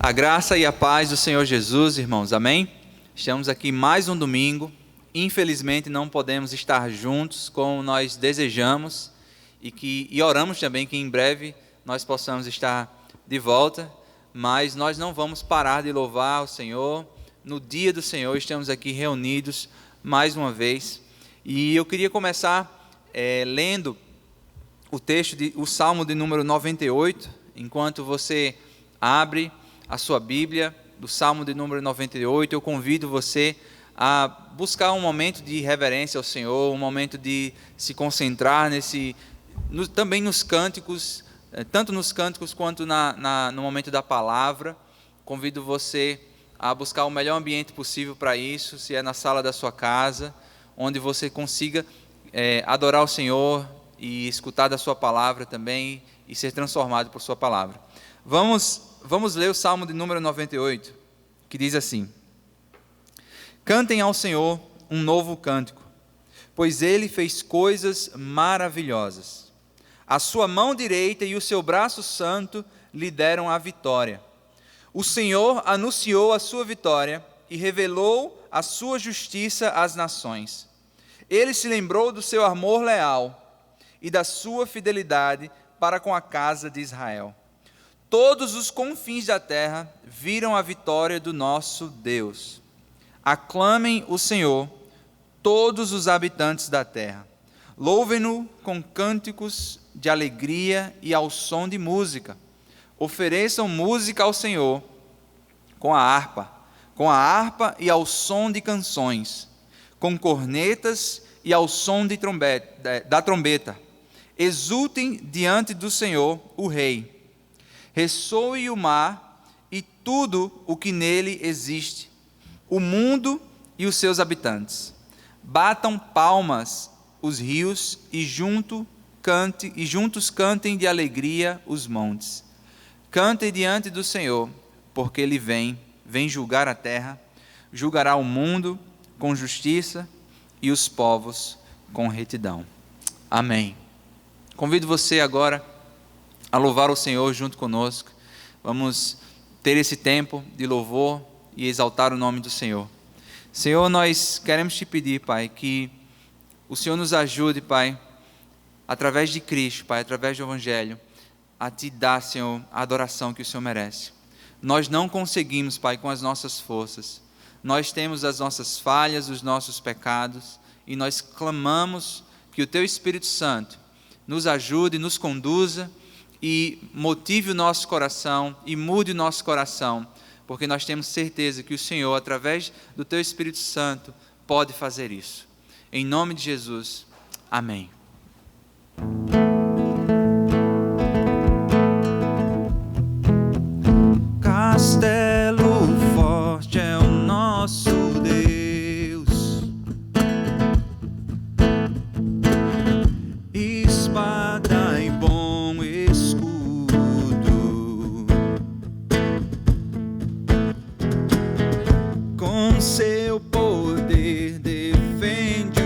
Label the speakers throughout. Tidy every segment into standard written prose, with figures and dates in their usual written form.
Speaker 1: A graça e a paz do Senhor Jesus, irmãos, amém? Estamos aqui mais um domingo. Infelizmente não podemos estar juntos como nós desejamos e oramos também que em breve nós possamos estar de volta, mas nós não vamos parar de louvar o Senhor. No dia do Senhor estamos aqui reunidos mais uma vez e eu queria começar lendo o texto, o Salmo de número 98, enquanto você abre a sua Bíblia, do Salmo de número 98, eu convido você a buscar um momento de reverência ao Senhor, um momento de se concentrar também nos cânticos, tanto nos cânticos quanto no momento da palavra. Convido você a buscar o melhor ambiente possível para isso, se é na sala da sua casa, onde você consiga adorar o Senhor e escutar da sua palavra também e ser transformado por sua palavra. Vamos ler o Salmo de número 98, que diz assim: Cantem ao Senhor um novo cântico, pois Ele fez coisas maravilhosas. A sua mão direita e o seu braço santo lhe deram a vitória. O Senhor anunciou a sua vitória e revelou a sua justiça às nações. Ele se lembrou do seu amor leal e da sua fidelidade para com a casa de Israel. Todos os confins da terra viram a vitória do nosso Deus. Aclamem o Senhor, todos os habitantes da terra. Louvem-no com cânticos de alegria e ao som de música. Ofereçam música ao Senhor com a harpa e ao som de canções, com cornetas e ao som da trombeta. Exultem diante do Senhor, o Rei. Ressoe o mar e tudo o que nele existe, o mundo e os seus habitantes. Batam palmas os rios e juntos cantem de alegria os montes. Cantem diante do Senhor, porque Ele vem julgar a terra, julgará o mundo com justiça e os povos com retidão. Amém. Convido você agora a louvar o Senhor junto conosco. Vamos ter esse tempo de louvor e exaltar o nome do Senhor. Senhor, nós queremos te pedir, Pai, que o Senhor nos ajude, Pai, através de Cristo, Pai, através do Evangelho, a te dar, Senhor, a adoração que o Senhor merece. Nós não conseguimos, Pai, com as nossas forças. Nós temos as nossas falhas, os nossos pecados, e nós clamamos que o Teu Espírito Santo nos ajude, nos conduza e motive o nosso coração e mude o nosso coração, porque nós temos certeza que o Senhor, através do Teu Espírito Santo, pode fazer isso. Em nome de Jesus, amém. Castelo forte é o nosso Deus, espada e bom escudo, com seu poder defende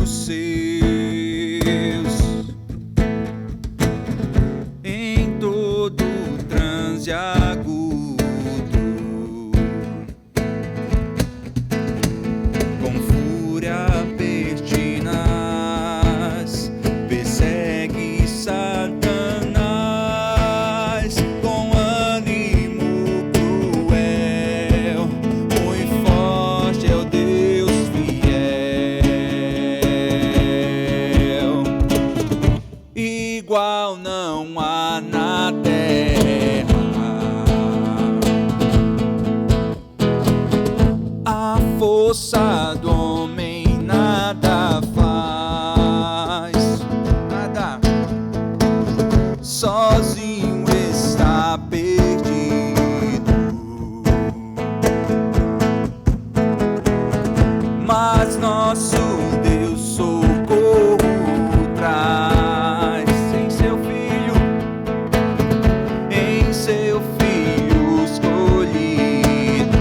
Speaker 1: os seus, em todo transe agudo, com fúria pertinaz, persegue Satanás, com ânimo cruel, muito forte é o Deus fiel, igual não há na terra. A força do homem nada faz, nada, sozinho está perdido, mas nosso Deus socorro traz em seu Filho escolhido.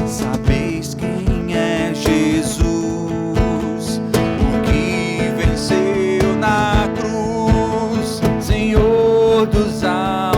Speaker 1: Sabeis quem é Jesus, o que venceu na cruz, Senhor dos altos.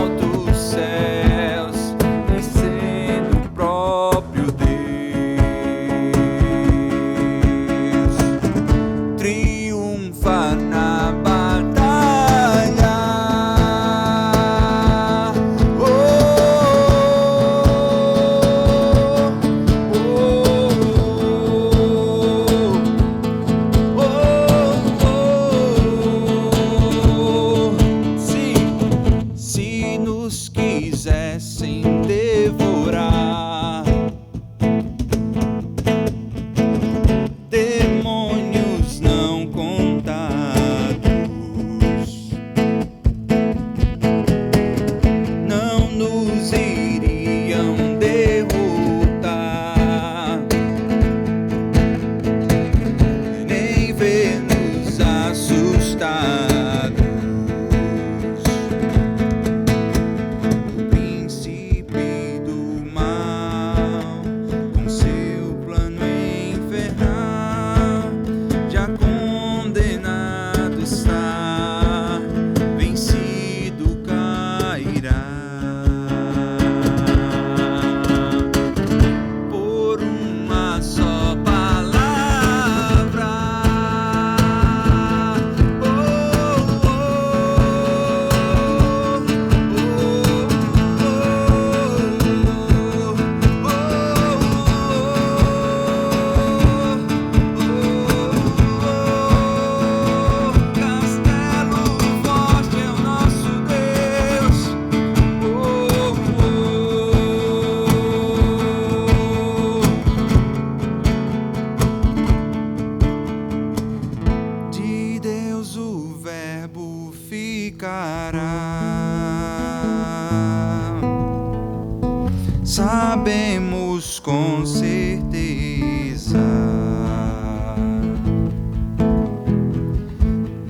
Speaker 2: sabemos com certeza,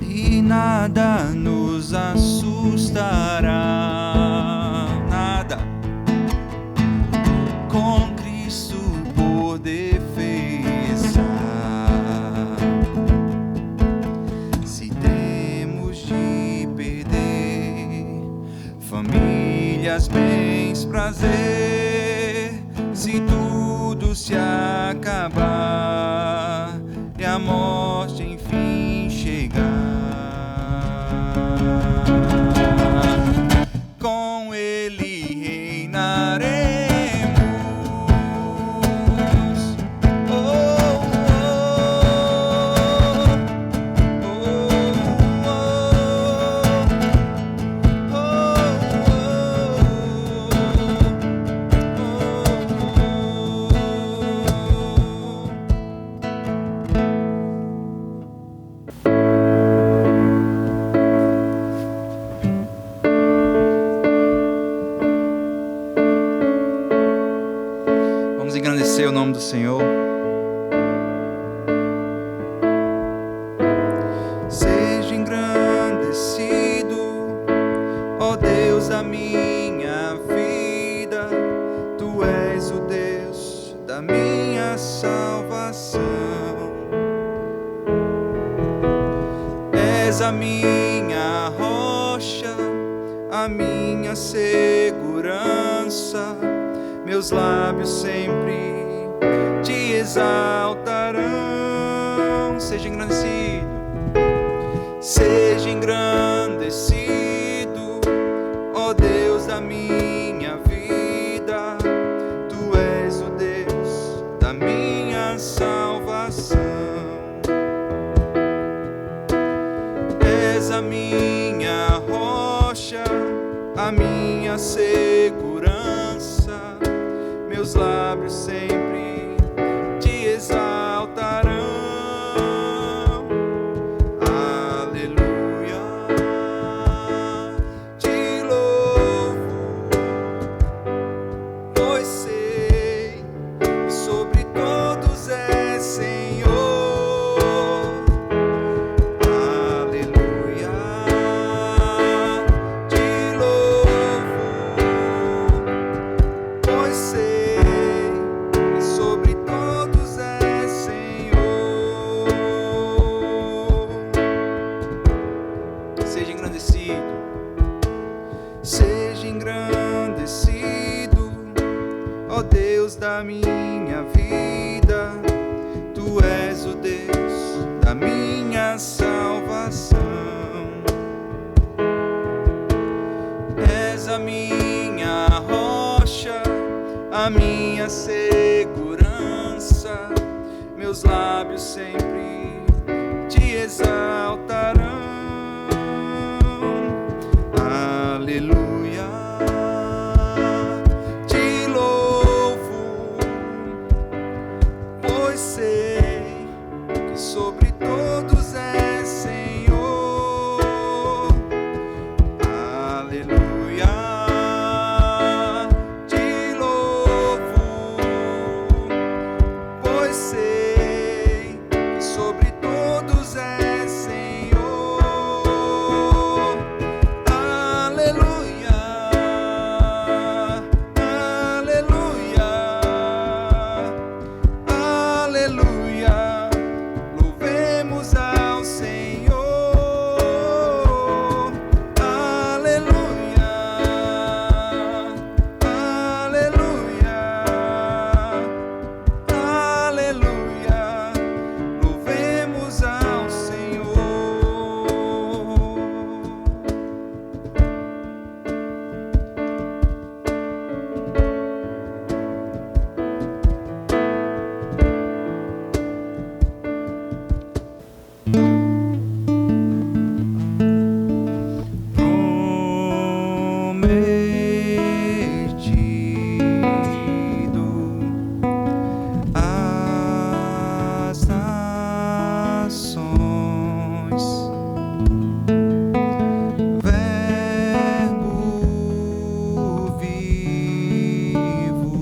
Speaker 2: e nada nos assustará, nada, com Cristo por defesa. Se temos de perder famílias, bens, prazer, se tudo se acabar e a morte enfim chegar, com Ele reinaremos. Oh, vamos engrandecer o nome do Senhor. Seja engrandecido, ó Deus da minha vida, Tu és o Deus da minha salvação. És a minha rocha, a minha segurança, meus lábios sempre te exaltarão. Seja engrandecido, seja engrandecido, ó Deus da minha vida, Tu és o Deus da minha salvação. És a minha rocha, a minha segurança, meus lábios sempre te exaltarão. Aleluia, te louvo, pois sei que sobre todos és Senhor. Aleluia, te louvo, pois sei que sobre todos és Senhor. Seja engrandecido, seja engrandecido, ó Deus da minha vida, Tu és o Deus da minha salvação. És a minha rocha, a minha segurança, meus lábios sempre te exaltarão. Aleluia, te louvo, pois sei que sobre todos és Senhor. Aleluia, te louvo, pois sei que sobre todos és Senhor. Aleluia, aleluia, aleluia, louvemos ao Senhor. Aleluia, aleluia, aleluia, louvemos ao Senhor. Prometido às nações, Verbo vivo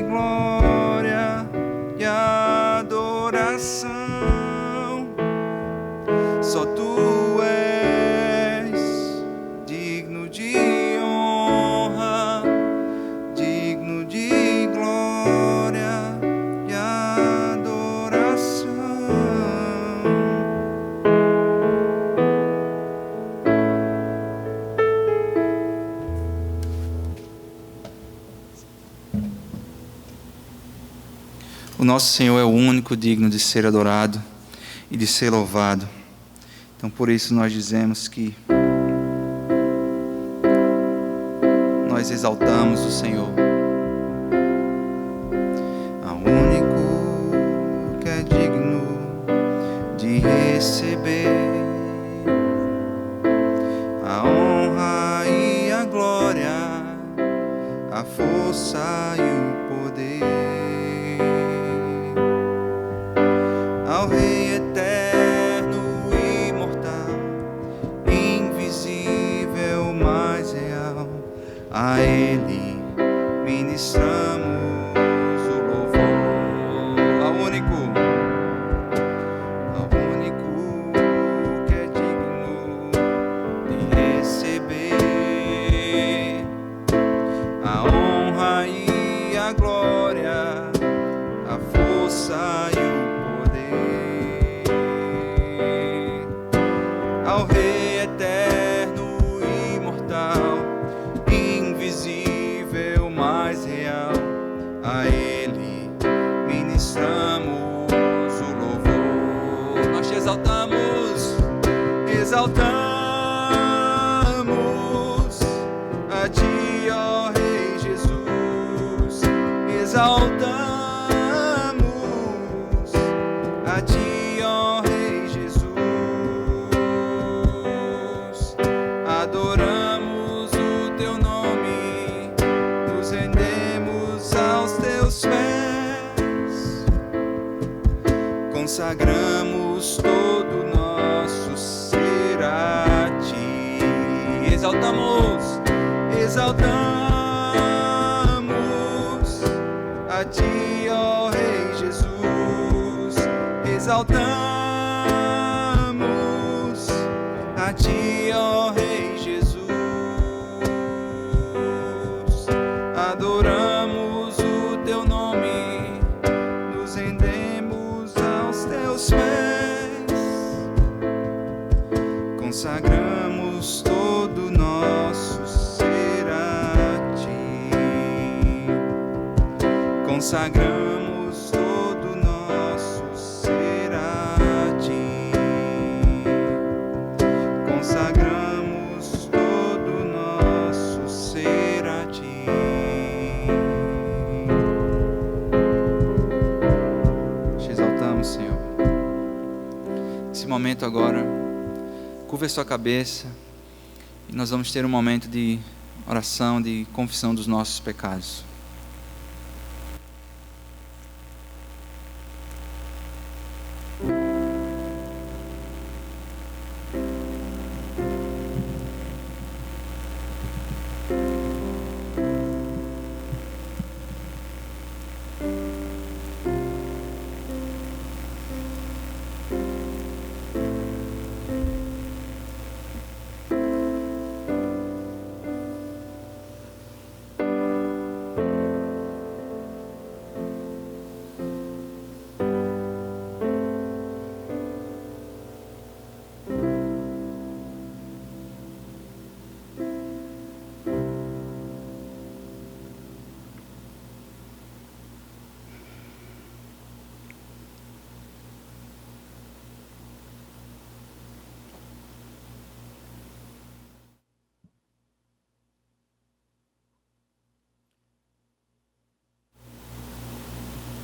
Speaker 2: glória e adoração. Só tu és digno de honra, digno de glória e adoração. O nosso Senhor é o único digno de ser adorado e de ser louvado. Então, por isso nós dizemos que nós exaltamos o Senhor, ao único que é digno de receber a honra e a glória, a força e o poder. Ao Rei eterno, imortal, invisível, mais real, a Ele ministramos o louvor. Ao único que é digno de receber a honra e a glória, a força e o poder. Ao Rei eterno, imortal, invisível, mais real, a Ele ministramos o louvor. Nós te exaltamos, exaltamos a Ti, ó Rei Jesus, exaltamos a Ti, ó Rei Jesus, adoramos o Teu nome, nos rendemos aos Teus pés, consagramos todo o nosso ser a Ti. Exaltamos, exaltamos a Ti, ó Rei Jesus, exaltamos a Ti, ó Rei Jesus, adoramos o Teu nome, nos rendemos aos Teus pés, consagramos todo o nosso ser a Ti, consagramos todo o nosso ser a Ti, consagramos todo o nosso ser a Ti. Te exaltamos, Senhor. Nesse momento agora, curva a sua cabeça e nós vamos ter um momento de oração, de confissão dos nossos pecados.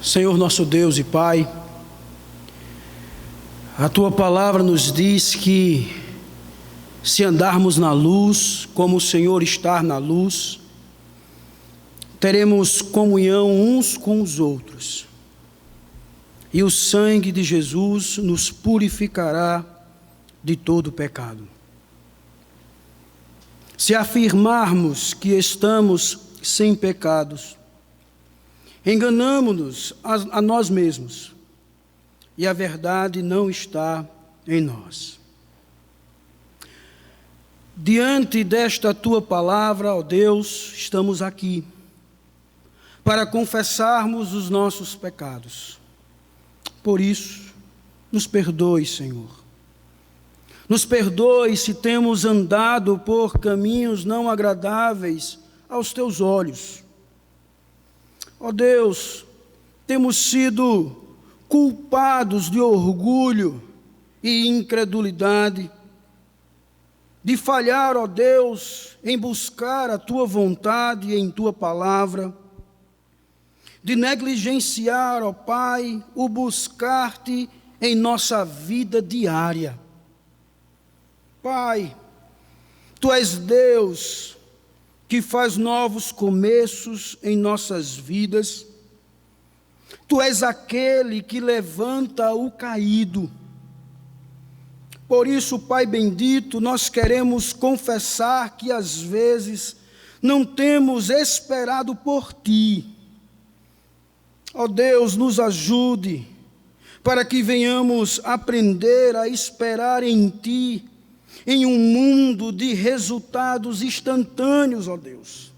Speaker 3: Senhor nosso Deus e Pai, a Tua palavra nos diz que se andarmos na luz, como o Senhor está na luz, teremos comunhão uns com os outros, e o sangue de Jesus nos purificará de todo pecado. Se afirmarmos que estamos sem pecados, Enganamo-nos a nós mesmos e a verdade não está em nós. Diante desta tua palavra, ó Deus, estamos aqui para confessarmos os nossos pecados. Por isso, nos perdoe, Senhor. Nos perdoe se temos andado por caminhos não agradáveis aos teus olhos. Ó Deus, temos sido culpados de orgulho e incredulidade, de falhar, ó Deus, em buscar a tua vontade em tua palavra, de negligenciar, ó Pai, o buscar-te em nossa vida diária. Pai, tu és Deus que faz novos começos em nossas vidas. Tu és aquele que levanta o caído. Por isso, Pai bendito, nós queremos confessar que às vezes não temos esperado por Ti. Ó Deus, nos ajude para que venhamos aprender a esperar em Ti, em um mundo de resultados instantâneos, ó Deus.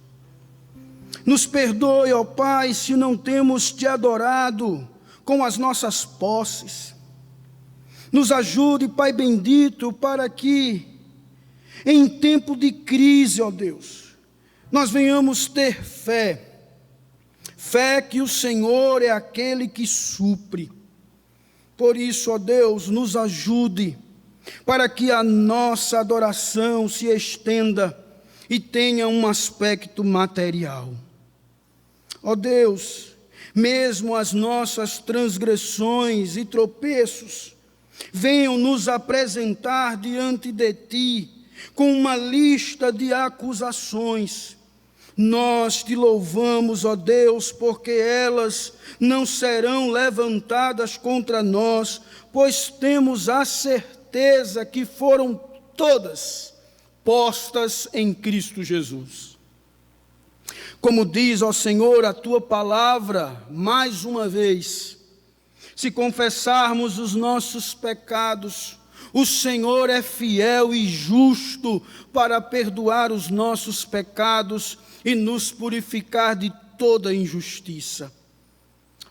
Speaker 3: Nos perdoe, ó Pai, se não temos Te adorado com as nossas posses. Nos ajude, Pai bendito, para que em tempo de crise, ó Deus, nós venhamos ter fé. Fé que o Senhor é aquele que supre. Por isso, ó Deus, nos ajude para que a nossa adoração se estenda e tenha um aspecto material. Ó Deus, mesmo as nossas transgressões e tropeços venham nos apresentar diante de Ti com uma lista de acusações. Nós Te louvamos, ó Deus, porque elas não serão levantadas contra nós, pois temos a certeza que foram todas postas em Cristo Jesus. Como diz, ó Senhor, a Tua palavra, mais uma vez, se confessarmos os nossos pecados, o Senhor é fiel e justo para perdoar os nossos pecados e nos purificar de toda injustiça.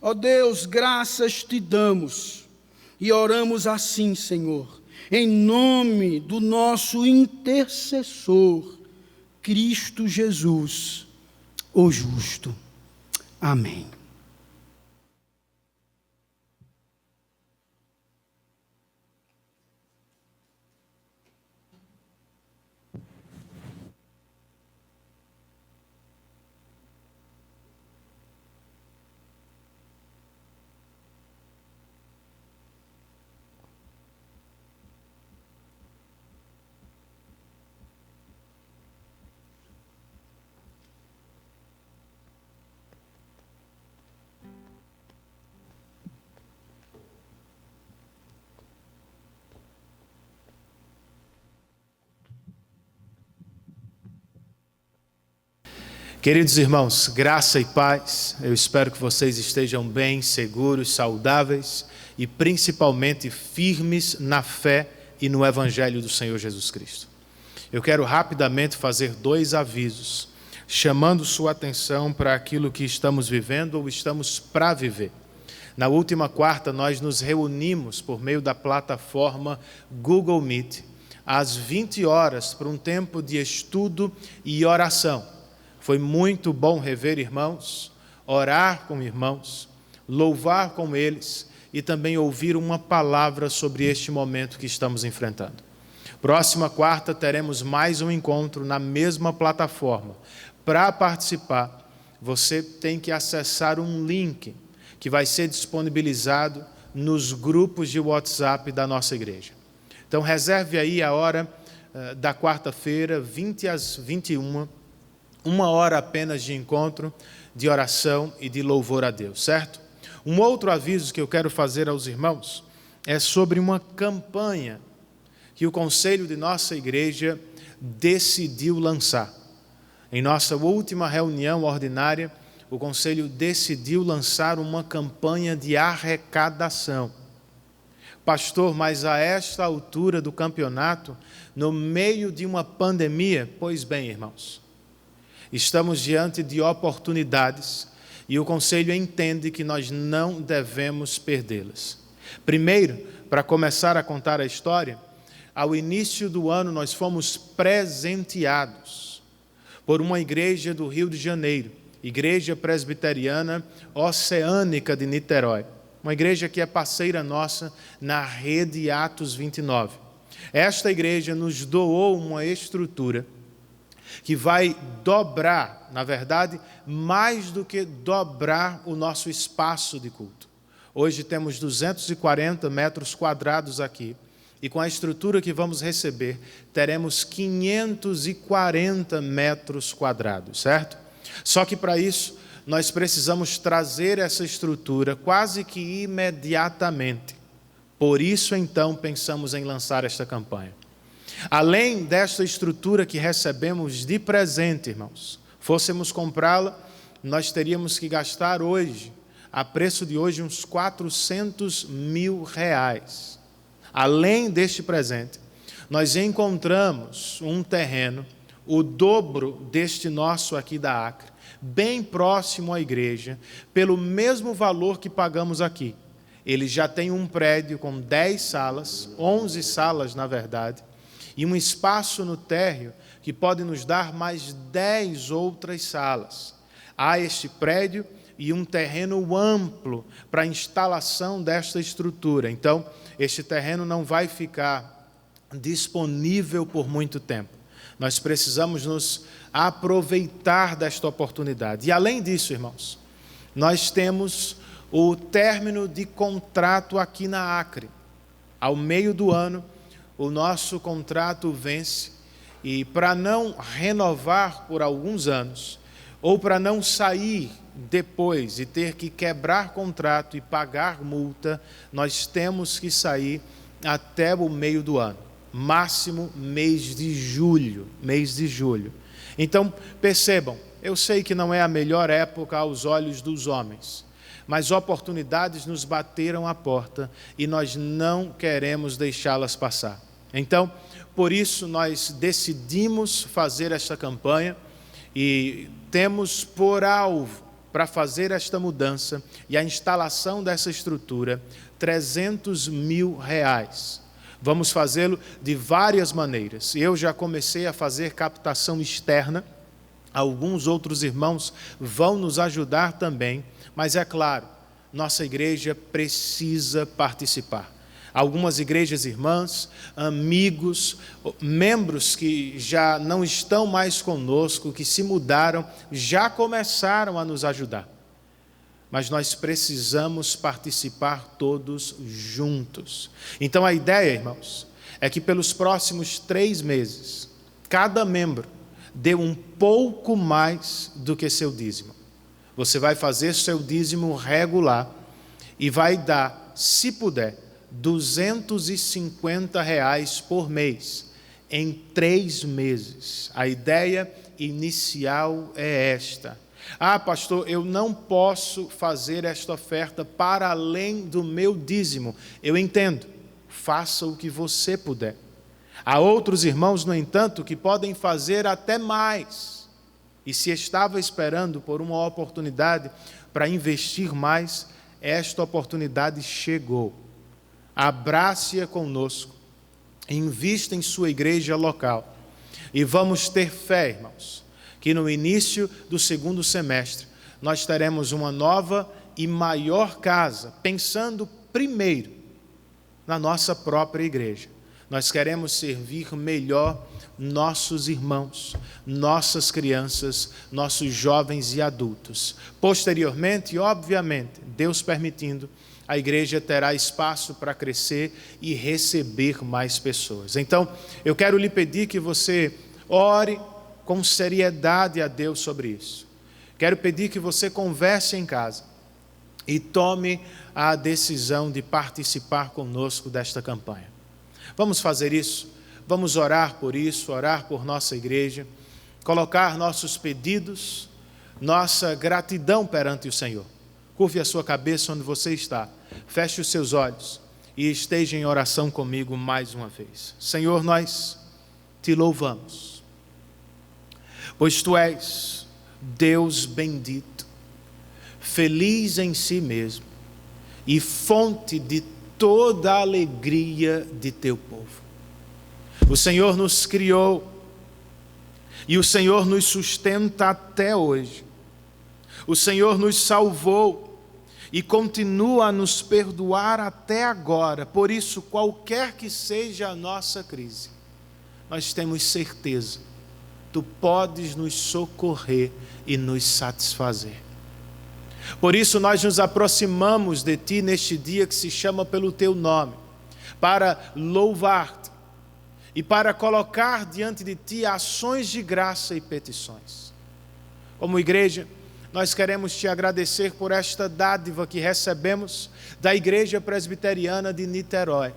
Speaker 3: Ó Deus, graças Te damos e oramos assim, Senhor, em nome do nosso intercessor, Cristo Jesus, o justo. Amém.
Speaker 4: Queridos irmãos, graça e paz, eu espero que vocês estejam bem, seguros, saudáveis e principalmente firmes na fé e no Evangelho do Senhor Jesus Cristo. Eu quero rapidamente fazer 2 avisos, chamando sua atenção para aquilo que estamos vivendo ou estamos para viver. Na última quarta, nós nos reunimos por meio da plataforma Google Meet, às 20 horas, para um tempo de estudo e oração. Foi muito bom rever irmãos, orar com irmãos, louvar com eles e também ouvir uma palavra sobre este momento que estamos enfrentando. Próxima quarta teremos mais um encontro na mesma plataforma. Para participar, você tem que acessar um link que vai ser disponibilizado nos grupos de WhatsApp da nossa igreja. Então reserve aí a hora da quarta-feira, 20 às 21, 1 hora apenas de encontro, de oração e de louvor a Deus, certo? Um outro aviso que eu quero fazer aos irmãos é sobre uma campanha que o conselho de nossa igreja decidiu lançar. Em nossa última reunião ordinária, o conselho decidiu lançar uma campanha de arrecadação. Pastor, mas a esta altura do campeonato, no meio de uma pandemia, pois bem, irmãos, estamos diante de oportunidades e o conselho entende que nós não devemos perdê-las. Primeiro, para começar a contar a história, ao início do ano nós fomos presenteados por uma igreja do Rio de Janeiro, Igreja Presbiteriana Oceânica de Niterói, uma igreja que é parceira nossa na rede Atos 29. Esta igreja nos doou uma estrutura que vai dobrar, na verdade, mais do que dobrar o nosso espaço de culto. Hoje temos 240 metros quadrados aqui, e com a estrutura que vamos receber, teremos 540 metros quadrados, certo? Só que para isso, nós precisamos trazer essa estrutura quase que imediatamente. Por isso, então, pensamos em lançar esta campanha. Além desta estrutura que recebemos de presente, irmãos, fôssemos comprá-la, nós teríamos que gastar hoje, a preço de hoje, uns R$400 mil. Além deste presente, nós encontramos um terreno, o dobro deste nosso aqui da Acre, bem próximo à igreja, pelo mesmo valor que pagamos aqui. Ele já tem um prédio com 10 salas, 11 salas na verdade, e um espaço no térreo que pode nos dar mais 10 outras salas. Há este prédio e um terreno amplo para a instalação desta estrutura. Então, este terreno não vai ficar disponível por muito tempo. Nós precisamos nos aproveitar desta oportunidade. E além disso, irmãos, nós temos o término de contrato aqui na Acre. Ao meio do ano, o nosso contrato vence e para não renovar por alguns anos, ou para não sair depois e ter que quebrar contrato e pagar multa, nós temos que sair até o meio do ano. Máximo mês de julho. Então, percebam, eu sei que não é a melhor época aos olhos dos homens, mas oportunidades nos bateram à porta e nós não queremos deixá-las passar. Então, por isso nós decidimos fazer esta campanha e temos por alvo para fazer esta mudança e a instalação dessa estrutura R$300 mil. Vamos fazê-lo de várias maneiras. Eu já comecei a fazer captação externa, alguns outros irmãos vão nos ajudar também, mas é claro, nossa igreja precisa participar. Algumas igrejas irmãs, amigos, membros que já não estão mais conosco, que se mudaram, já começaram a nos ajudar. Mas nós precisamos participar todos juntos. Então a ideia, irmãos, é que pelos próximos 3 meses, cada membro dê um pouco mais do que seu dízimo. Você vai fazer seu dízimo regular e vai dar, se puder, R$250 por mês, em 3 meses. A ideia inicial é esta. Ah, pastor, eu não posso fazer esta oferta para além do meu dízimo. Eu entendo, faça o que você puder. Há outros irmãos, no entanto, que podem fazer até mais. E se estava esperando por uma oportunidade para investir mais, esta oportunidade chegou. Abrace-a conosco, invista em sua igreja local e vamos ter fé, irmãos, que no início do 2º semestre nós teremos uma nova e maior casa, pensando primeiro na nossa própria igreja. Nós queremos servir melhor nossos irmãos, nossas crianças, nossos jovens e adultos. Posteriormente, obviamente, Deus permitindo, a igreja terá espaço para crescer e receber mais pessoas. Então, eu quero lhe pedir que você ore com seriedade a Deus sobre isso. Quero pedir que você converse em casa e tome a decisão de participar conosco desta campanha. Vamos fazer isso? Vamos orar por isso, orar por nossa igreja, colocar nossos pedidos nossa gratidão perante o Senhor. Curve a sua cabeça onde você está, feche os seus olhos e esteja em oração comigo mais uma vez. Senhor, nós te louvamos, pois tu és Deus bendito, feliz em si mesmo e fonte de toda a alegria de teu povo. O Senhor nos criou e o Senhor nos sustenta até hoje. O Senhor nos salvou e continua a nos perdoar até agora. Por isso, qualquer que seja a nossa crise, nós temos certeza, tu podes nos socorrer e nos satisfazer. Por isso nós nos aproximamos de ti neste dia que se chama pelo teu nome, para louvar-te e para colocar diante de ti ações de graça e petições. Como igreja, nós queremos te agradecer por esta dádiva que recebemos da Igreja Presbiteriana de Niterói.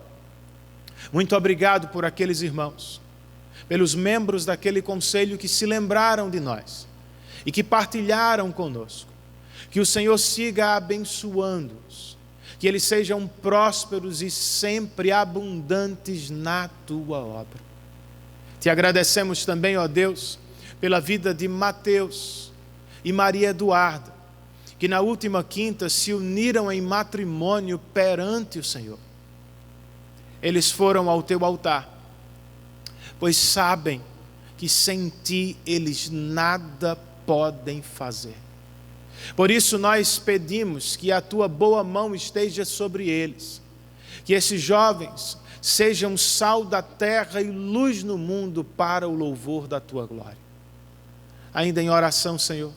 Speaker 4: Muito obrigado por aqueles irmãos, pelos membros daquele conselho que se lembraram de nós e que partilharam conosco. Que o Senhor siga abençoando-os, que eles sejam prósperos e sempre abundantes na tua obra. Te agradecemos também, ó Deus, pela vida de Mateus e Maria Eduarda, que na última quinta se uniram em matrimônio perante o Senhor. Eles foram ao teu altar, pois sabem que sem ti eles nada podem fazer. Por isso nós pedimos que a tua boa mão esteja sobre eles, que esses jovens sejam sal da terra e luz no mundo para o louvor da tua glória. Ainda em oração, Senhor,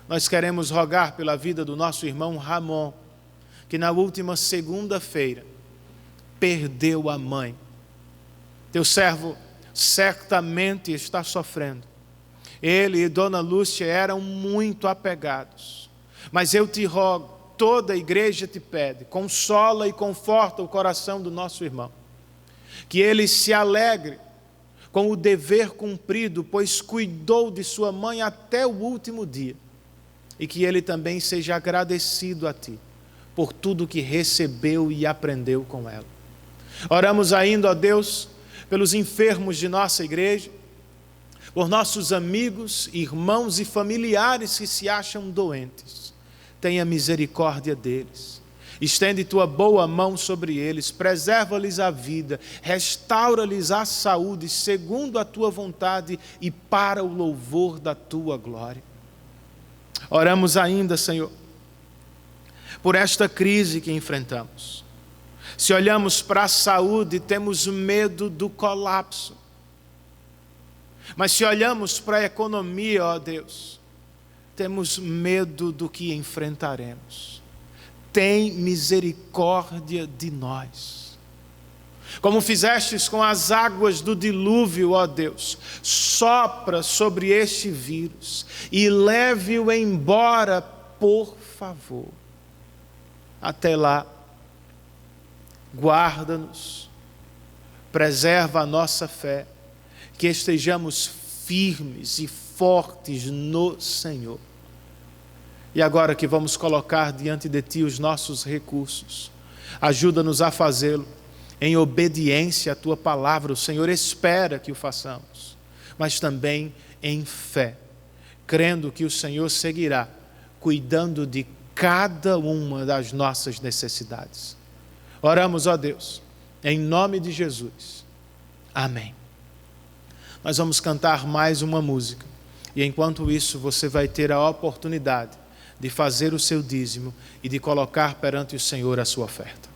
Speaker 4: nós queremos rogar pela vida do nosso irmão Ramon, que na última segunda-feira perdeu a mãe. Teu servo certamente está sofrendo. Ele e Dona Lúcia eram muito apegados. Mas eu te rogo, toda a igreja te pede, consola e conforta o coração do nosso irmão. Que ele se alegre com o dever cumprido, pois cuidou de sua mãe até o último dia. E que ele também seja agradecido a ti, por tudo que recebeu e aprendeu com ela. Oramos ainda, ó Deus, pelos enfermos de nossa igreja, por nossos amigos, irmãos e familiares que se acham doentes. Tenha misericórdia deles. Estende tua boa mão sobre eles, preserva-lhes a vida, restaura-lhes a saúde, segundo a tua vontade e para o louvor da tua glória. Oramos ainda, Senhor, por esta crise que enfrentamos. Se olhamos para a saúde, temos medo do colapso. Mas se olhamos para a economia, ó Deus, temos medo do que enfrentaremos. Tem misericórdia de nós. Como fizestes com as águas do dilúvio, ó Deus, sopra sobre este vírus e leve-o embora, por favor. Até lá, guarda-nos, preserva a nossa fé, que estejamos firmes e fortes no Senhor. E agora que vamos colocar diante de ti os nossos recursos, ajuda-nos a fazê-lo em obediência à tua palavra. O Senhor espera que o façamos, mas também em fé, crendo que o Senhor seguirá cuidando de cada uma das nossas necessidades. Oramos, ó Deus, em nome de Jesus. Amém. Nós vamos cantar mais uma música, e enquanto isso você vai ter a oportunidade de fazer o seu dízimo e de colocar perante o Senhor a sua oferta.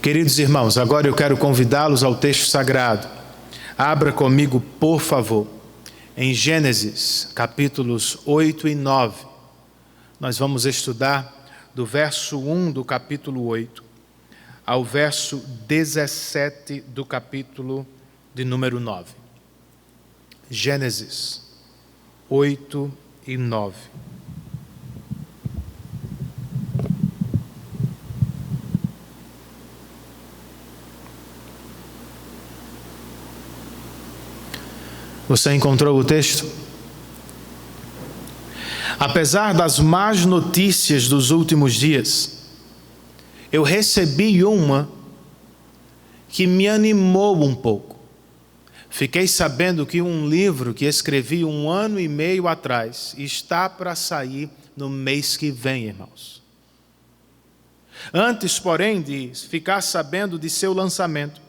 Speaker 4: Queridos irmãos, agora eu quero convidá-los ao texto sagrado. Abra comigo, por favor, em Gênesis, capítulos 8 e 9. Nós vamos estudar do verso 1 do capítulo 8 ao verso 17 do capítulo de número 9. Gênesis 8 e 9. Você encontrou o texto? Apesar das más notícias dos últimos dias, eu recebi uma que me animou um pouco. Fiquei sabendo que um livro que escrevi 1 ano e meio atrás está para sair no mês que vem, irmãos. Antes, porém, de ficar sabendo de seu lançamento,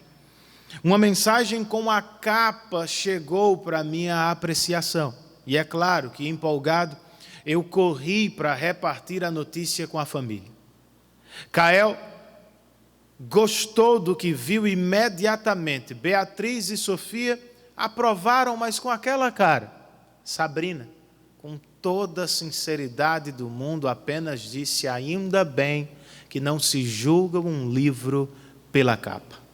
Speaker 4: uma mensagem com a capa chegou para minha apreciação. E é claro que, empolgado, eu corri para repartir a notícia com a família. Kael gostou do que viu imediatamente. Beatriz e Sofia aprovaram, mas com aquela cara. Sabrina, com toda a sinceridade do mundo, apenas disse: ainda bem que não se julga um livro pela capa.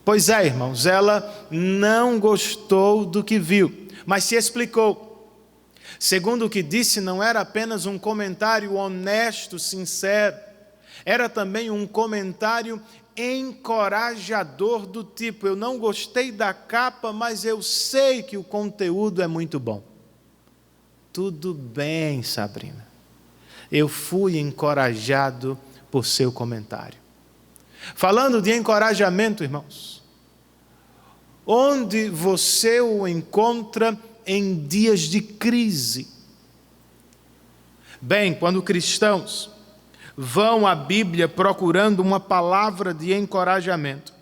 Speaker 4: Pois é, irmãos, ela não gostou do que viu, mas se explicou. Segundo o que disse, não era apenas um comentário honesto, sincero, era também um comentário encorajador do tipo: eu não gostei da capa, mas eu sei que o conteúdo é muito bom. Tudo bem, Sabrina. Eu fui encorajado por seu comentário. Falando de encorajamento, irmãos, onde você o encontra em dias de crise? Bem, quando cristãos vão à Bíblia procurando uma palavra de encorajamento,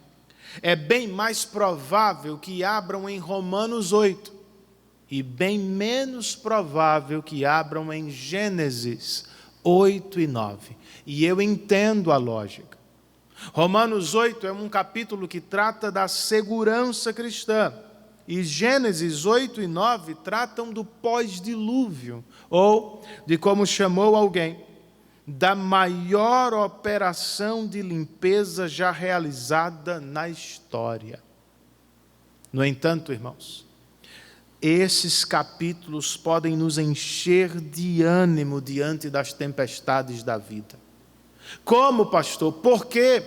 Speaker 4: é bem mais provável que abram em Romanos 8 e bem menos provável que abram em Gênesis 8 e 9. E eu entendo a lógica. Romanos 8 é um capítulo que trata da segurança cristã. E Gênesis 8 e 9 tratam do pós-dilúvio, ou, de como chamou alguém, da maior operação de limpeza já realizada na história. No entanto, irmãos, esses capítulos podem nos encher de ânimo diante das tempestades da vida. Como, pastor? Porque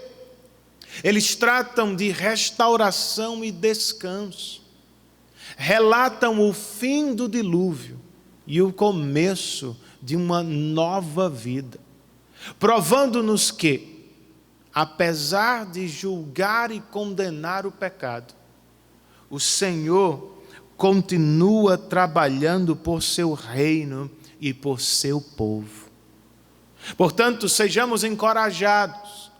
Speaker 4: eles tratam de restauração e descanso. Relatam o fim do dilúvio e o começo de uma nova vida. Provando-nos que, apesar de julgar e condenar o pecado, o Senhor continua trabalhando por seu reino e por seu povo. Portanto, sejamos encorajados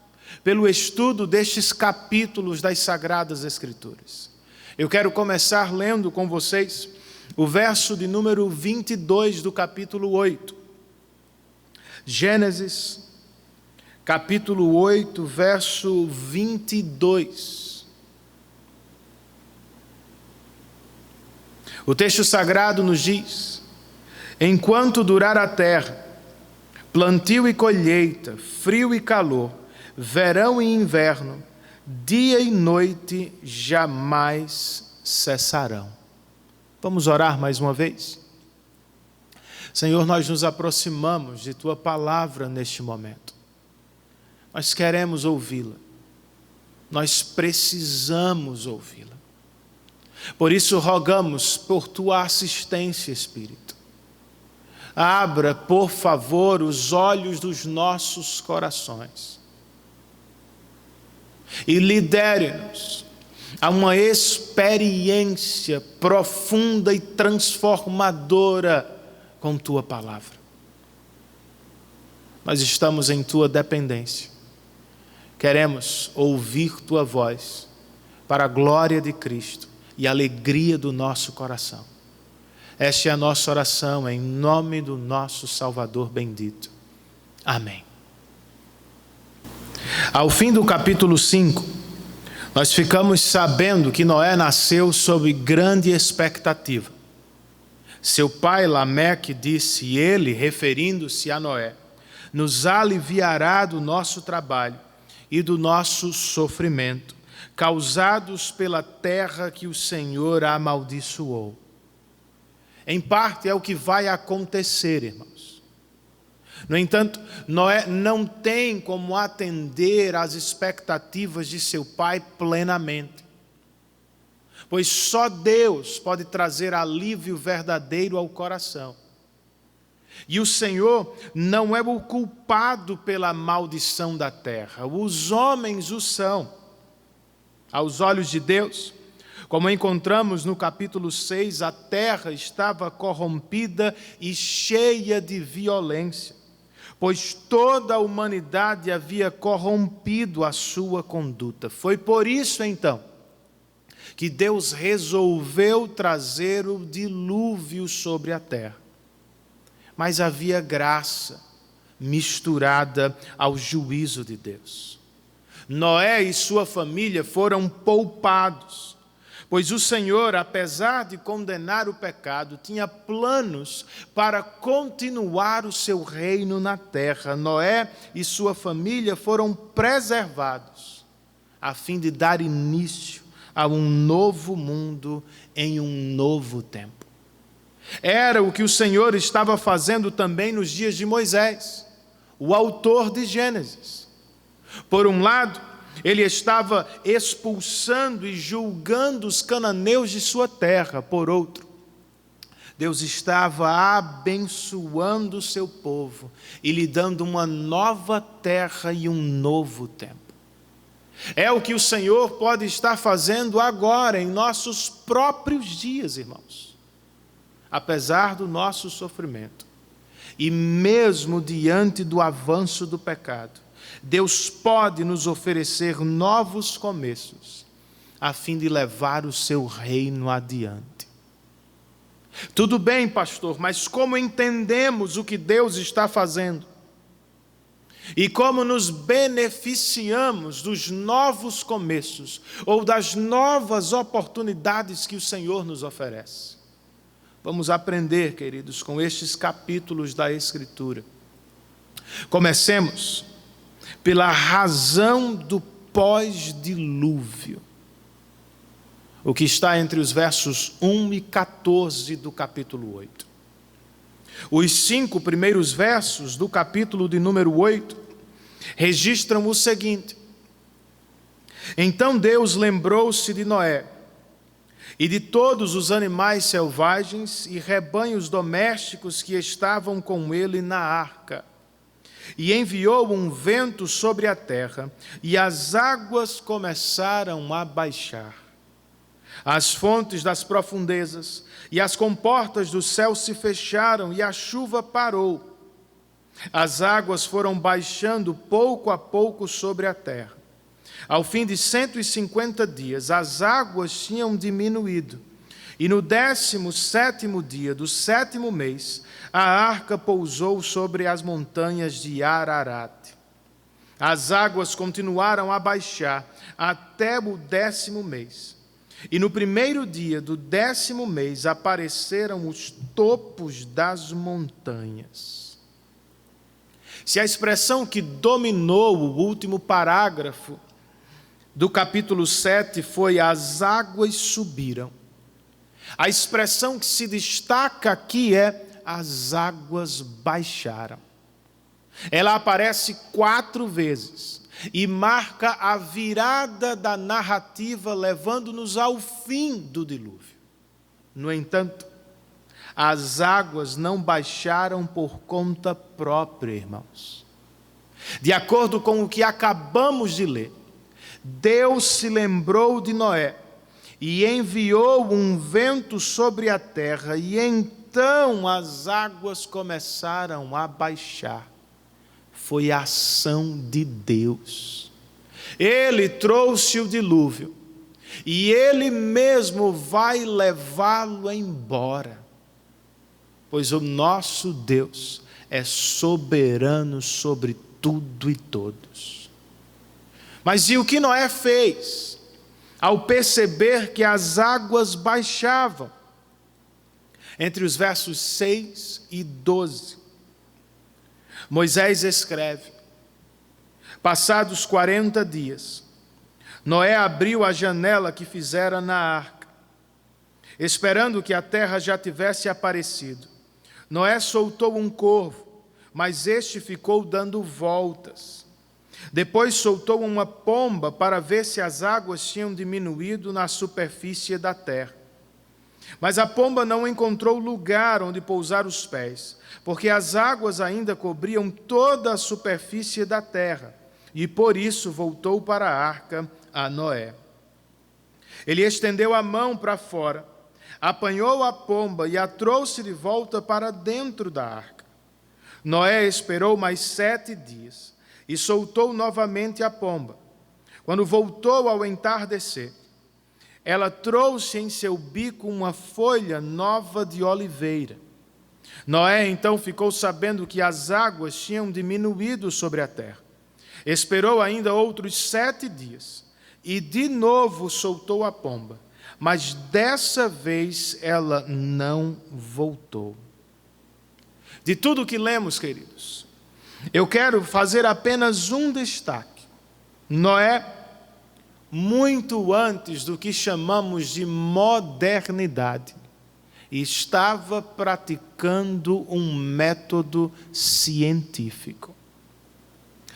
Speaker 4: pelo estudo destes capítulos das Sagradas Escrituras. Eu quero começar lendo com vocês o verso de número 22 do capítulo 8. Gênesis, capítulo 8, verso 22. O texto sagrado nos diz: enquanto durar a terra, plantio e colheita, frio e calor, verão e inverno, dia e noite jamais cessarão. Vamos orar mais uma vez? Senhor, nós nos aproximamos de Tua palavra neste momento. Nós queremos ouvi-la. Nós precisamos ouvi-la. Por isso rogamos por Tua assistência, Espírito. Abra, por favor, os olhos dos nossos corações e lidere-nos a uma experiência profunda e transformadora com Tua palavra. Nós estamos em Tua dependência. Queremos ouvir Tua voz para a glória de Cristo e a alegria do nosso coração. Esta é a nossa oração em nome do nosso Salvador bendito. Amém. Ao fim do capítulo 5, nós ficamos sabendo que Noé nasceu sob grande expectativa. Seu pai Lameque disse, ele, referindo-se a Noé, nos aliviará do nosso trabalho e do nosso sofrimento, causados pela terra que o Senhor amaldiçoou. Em parte é o que vai acontecer, irmãos. No entanto, Noé não tem como atender às expectativas de seu pai plenamente, pois só Deus pode trazer alívio verdadeiro ao coração. E o Senhor não é o culpado pela maldição da terra, os homens o são. Aos olhos de Deus, como encontramos no capítulo 6, a terra estava corrompida e cheia de violência, pois toda a humanidade havia corrompido a sua conduta. Foi por isso, então, que Deus resolveu trazer o dilúvio sobre a terra. Mas havia graça misturada ao juízo de Deus. Noé e sua família foram poupados, pois o Senhor, apesar de condenar o pecado, tinha planos para continuar o seu reino na terra. Noé e sua família foram preservados, a fim de dar início a um novo mundo em um novo tempo. Era o que o Senhor estava fazendo também nos dias de Moisés, o autor de Gênesis. Por um lado, ele estava expulsando e julgando os cananeus de sua terra. Por outro, Deus estava abençoando o seu povo e lhe dando uma nova terra e um novo tempo. É o que o Senhor pode estar fazendo agora, em nossos próprios dias, irmãos. Apesar do nosso sofrimento, e mesmo diante do avanço do pecado, Deus pode nos oferecer novos começos, a fim de levar o seu reino adiante. Tudo bem, pastor, mas como entendemos o que Deus está fazendo? E como nos beneficiamos dos novos começos, ou das novas oportunidades que o Senhor nos oferece? Vamos aprender, queridos, com estes capítulos da Escritura. Comecemos pela razão do pós-dilúvio, o que está entre os versos 1 e 14 do capítulo 8. Os 5 primeiros versos do capítulo de número 8 registram o seguinte: Então Deus lembrou-se de Noé e de todos os animais selvagens e rebanhos domésticos que estavam com ele na arca, e enviou um vento sobre a terra, e as águas começaram a baixar. As fontes das profundezas e as comportas do céu se fecharam, e a chuva parou. As águas foram baixando pouco a pouco sobre a terra. Ao fim de 150 dias, as águas tinham diminuído, e no 17º dia do 7º mês, a arca pousou sobre as montanhas de Ararat. As águas continuaram a baixar até o 10º mês. E no 1º dia do 10º mês apareceram os topos das montanhas. Se a expressão que dominou o último parágrafo do capítulo 7 foi as águas subiram, a expressão que se destaca aqui é as águas baixaram. Ela aparece 4 vezes e marca a virada da narrativa, levando-nos ao fim do dilúvio. No entanto, as águas não baixaram por conta própria, irmãos. De acordo com o que acabamos de ler, Deus se lembrou de Noé e enviou um vento sobre a terra, e então as águas começaram a baixar. Foi a ação de Deus. Ele trouxe o dilúvio e Ele mesmo vai levá-lo embora, pois o nosso Deus é soberano sobre tudo e todos. Mas e o que Noé fez ao perceber que as águas baixavam? Entre os versos 6 e 12, Moisés escreve: passados 40 dias, Noé abriu a janela que fizera na arca, esperando que a terra já tivesse aparecido. Noé soltou um corvo, mas este ficou dando voltas. Depois soltou uma pomba para ver se as águas tinham diminuído na superfície da terra. Mas a pomba não encontrou lugar onde pousar os pés, porque as águas ainda cobriam toda a superfície da terra, e por isso voltou para a arca a Noé. Ele estendeu a mão para fora, apanhou a pomba e a trouxe de volta para dentro da arca. Noé esperou mais 7 dias e soltou novamente a pomba. Quando voltou ao entardecer, ela trouxe em seu bico uma folha nova de oliveira. Noé então ficou sabendo que as águas tinham diminuído sobre a terra. Esperou ainda outros 7 dias e de novo soltou a pomba, mas dessa vez ela não voltou. De tudo o que lemos, queridos, eu quero fazer apenas um destaque. Noé, muito antes do que chamamos de modernidade, estava praticando um método científico.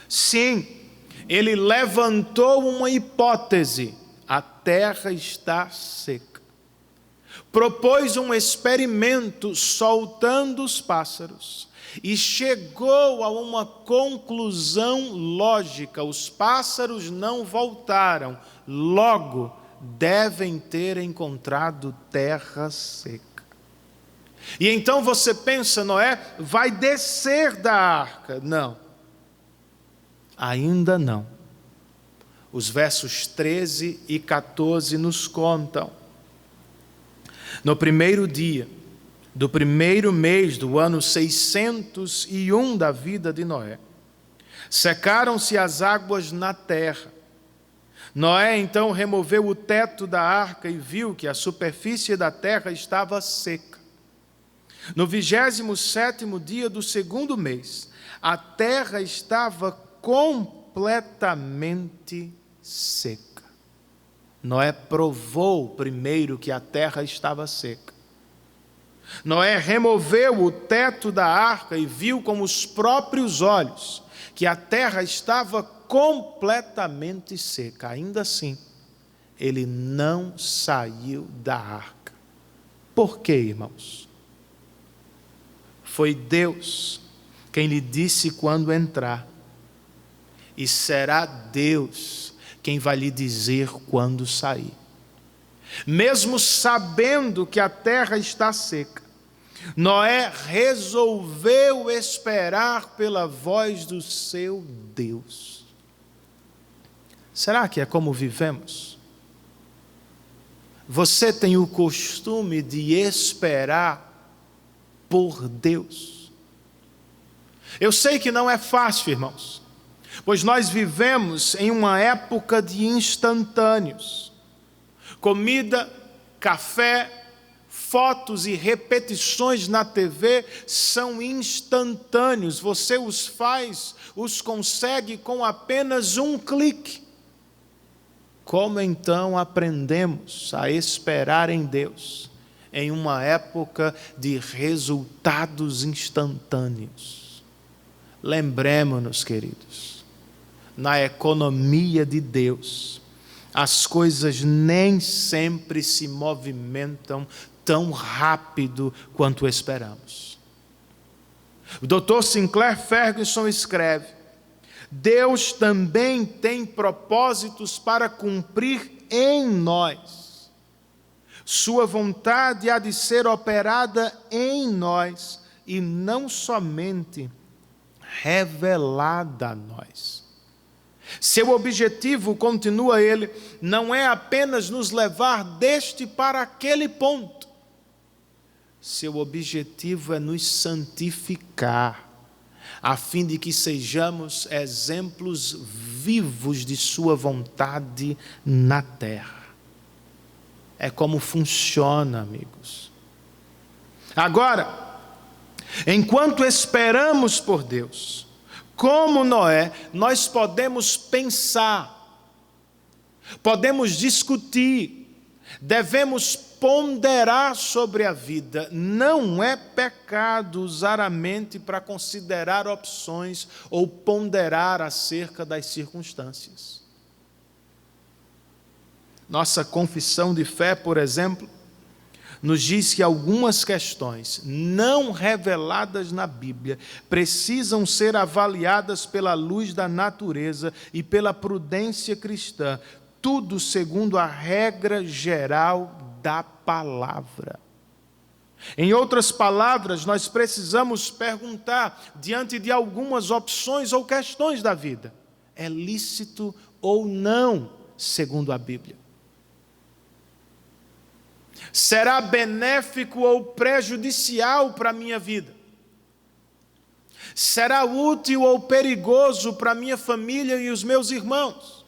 Speaker 4: Sim, ele levantou uma hipótese: a terra está seca. Propôs um experimento soltando os pássaros e chegou a uma conclusão lógica: os pássaros não voltaram, logo devem ter encontrado terra seca. E então você pensa, Noé vai descer da arca. Não, ainda não. Os versos 13 e 14 nos contam: no primeiro dia do primeiro mês do ano 601 da vida de Noé, secaram-se as águas na terra. Noé então removeu o teto da arca e viu que a superfície da terra estava seca. No 27º dia do segundo mês, a terra estava completamente seca. Noé provou primeiro que a terra estava seca. Noé removeu o teto da arca e viu com os próprios olhos que a terra estava completamente seca. Ainda assim, ele não saiu da arca. Por quê, irmãos? Foi Deus quem lhe disse quando entrar, e será Deus quem vai lhe dizer quando sair. Mesmo sabendo que a terra está seca, Noé resolveu esperar pela voz do seu Deus. Será que é como vivemos? Você tem o costume de esperar por Deus? Eu sei que não é fácil, irmãos, pois nós vivemos em uma época de instantâneos. Comida, café, fotos e repetições na TV são instantâneos. Você os consegue com apenas um clique. Como então aprendemos a esperar em Deus em uma época de resultados instantâneos? Lembremos-nos, queridos, na economia de Deus, as coisas nem sempre se movimentam tão rápido quanto esperamos. O Dr. Sinclair Ferguson escreve: Deus também tem propósitos para cumprir em nós. Sua vontade há de ser operada em nós e não somente revelada a nós. Seu objetivo, continua ele, não é apenas nos levar deste para aquele ponto. Seu objetivo é nos santificar, a fim de que sejamos exemplos vivos de sua vontade na terra. É como funciona, amigos. Agora, enquanto esperamos por Deus, como Noé, nós podemos pensar, podemos discutir, devemos ponderar sobre a vida. Não é pecado usar a mente para considerar opções ou ponderar acerca das circunstâncias. Nossa confissão de fé, por exemplo, nos diz que algumas questões não reveladas na Bíblia precisam ser avaliadas pela luz da natureza e pela prudência cristã, tudo segundo a regra geral da palavra. Em outras palavras, nós precisamos perguntar, diante de algumas opções ou questões da vida, é lícito ou não, segundo a Bíblia? Será benéfico ou prejudicial para a minha vida? Será útil ou perigoso para a minha família e os meus irmãos?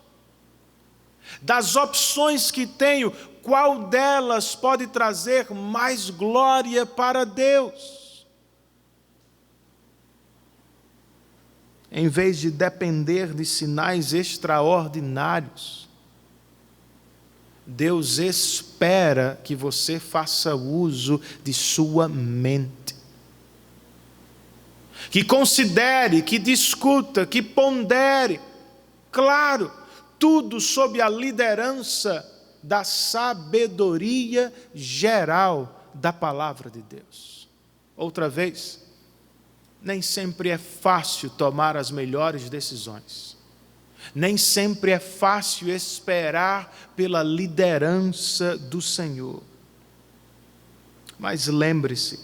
Speaker 4: Das opções que tenho, qual delas pode trazer mais glória para Deus? Em vez de depender de sinais extraordinários, Deus espera que você faça uso de sua mente. Que considere, que discuta, que pondere. Claro, tudo sob a liderança da sabedoria geral da palavra de Deus. Outra vez, nem sempre é fácil tomar as melhores decisões. Nem sempre é fácil esperar pela liderança do Senhor. Mas lembre-se,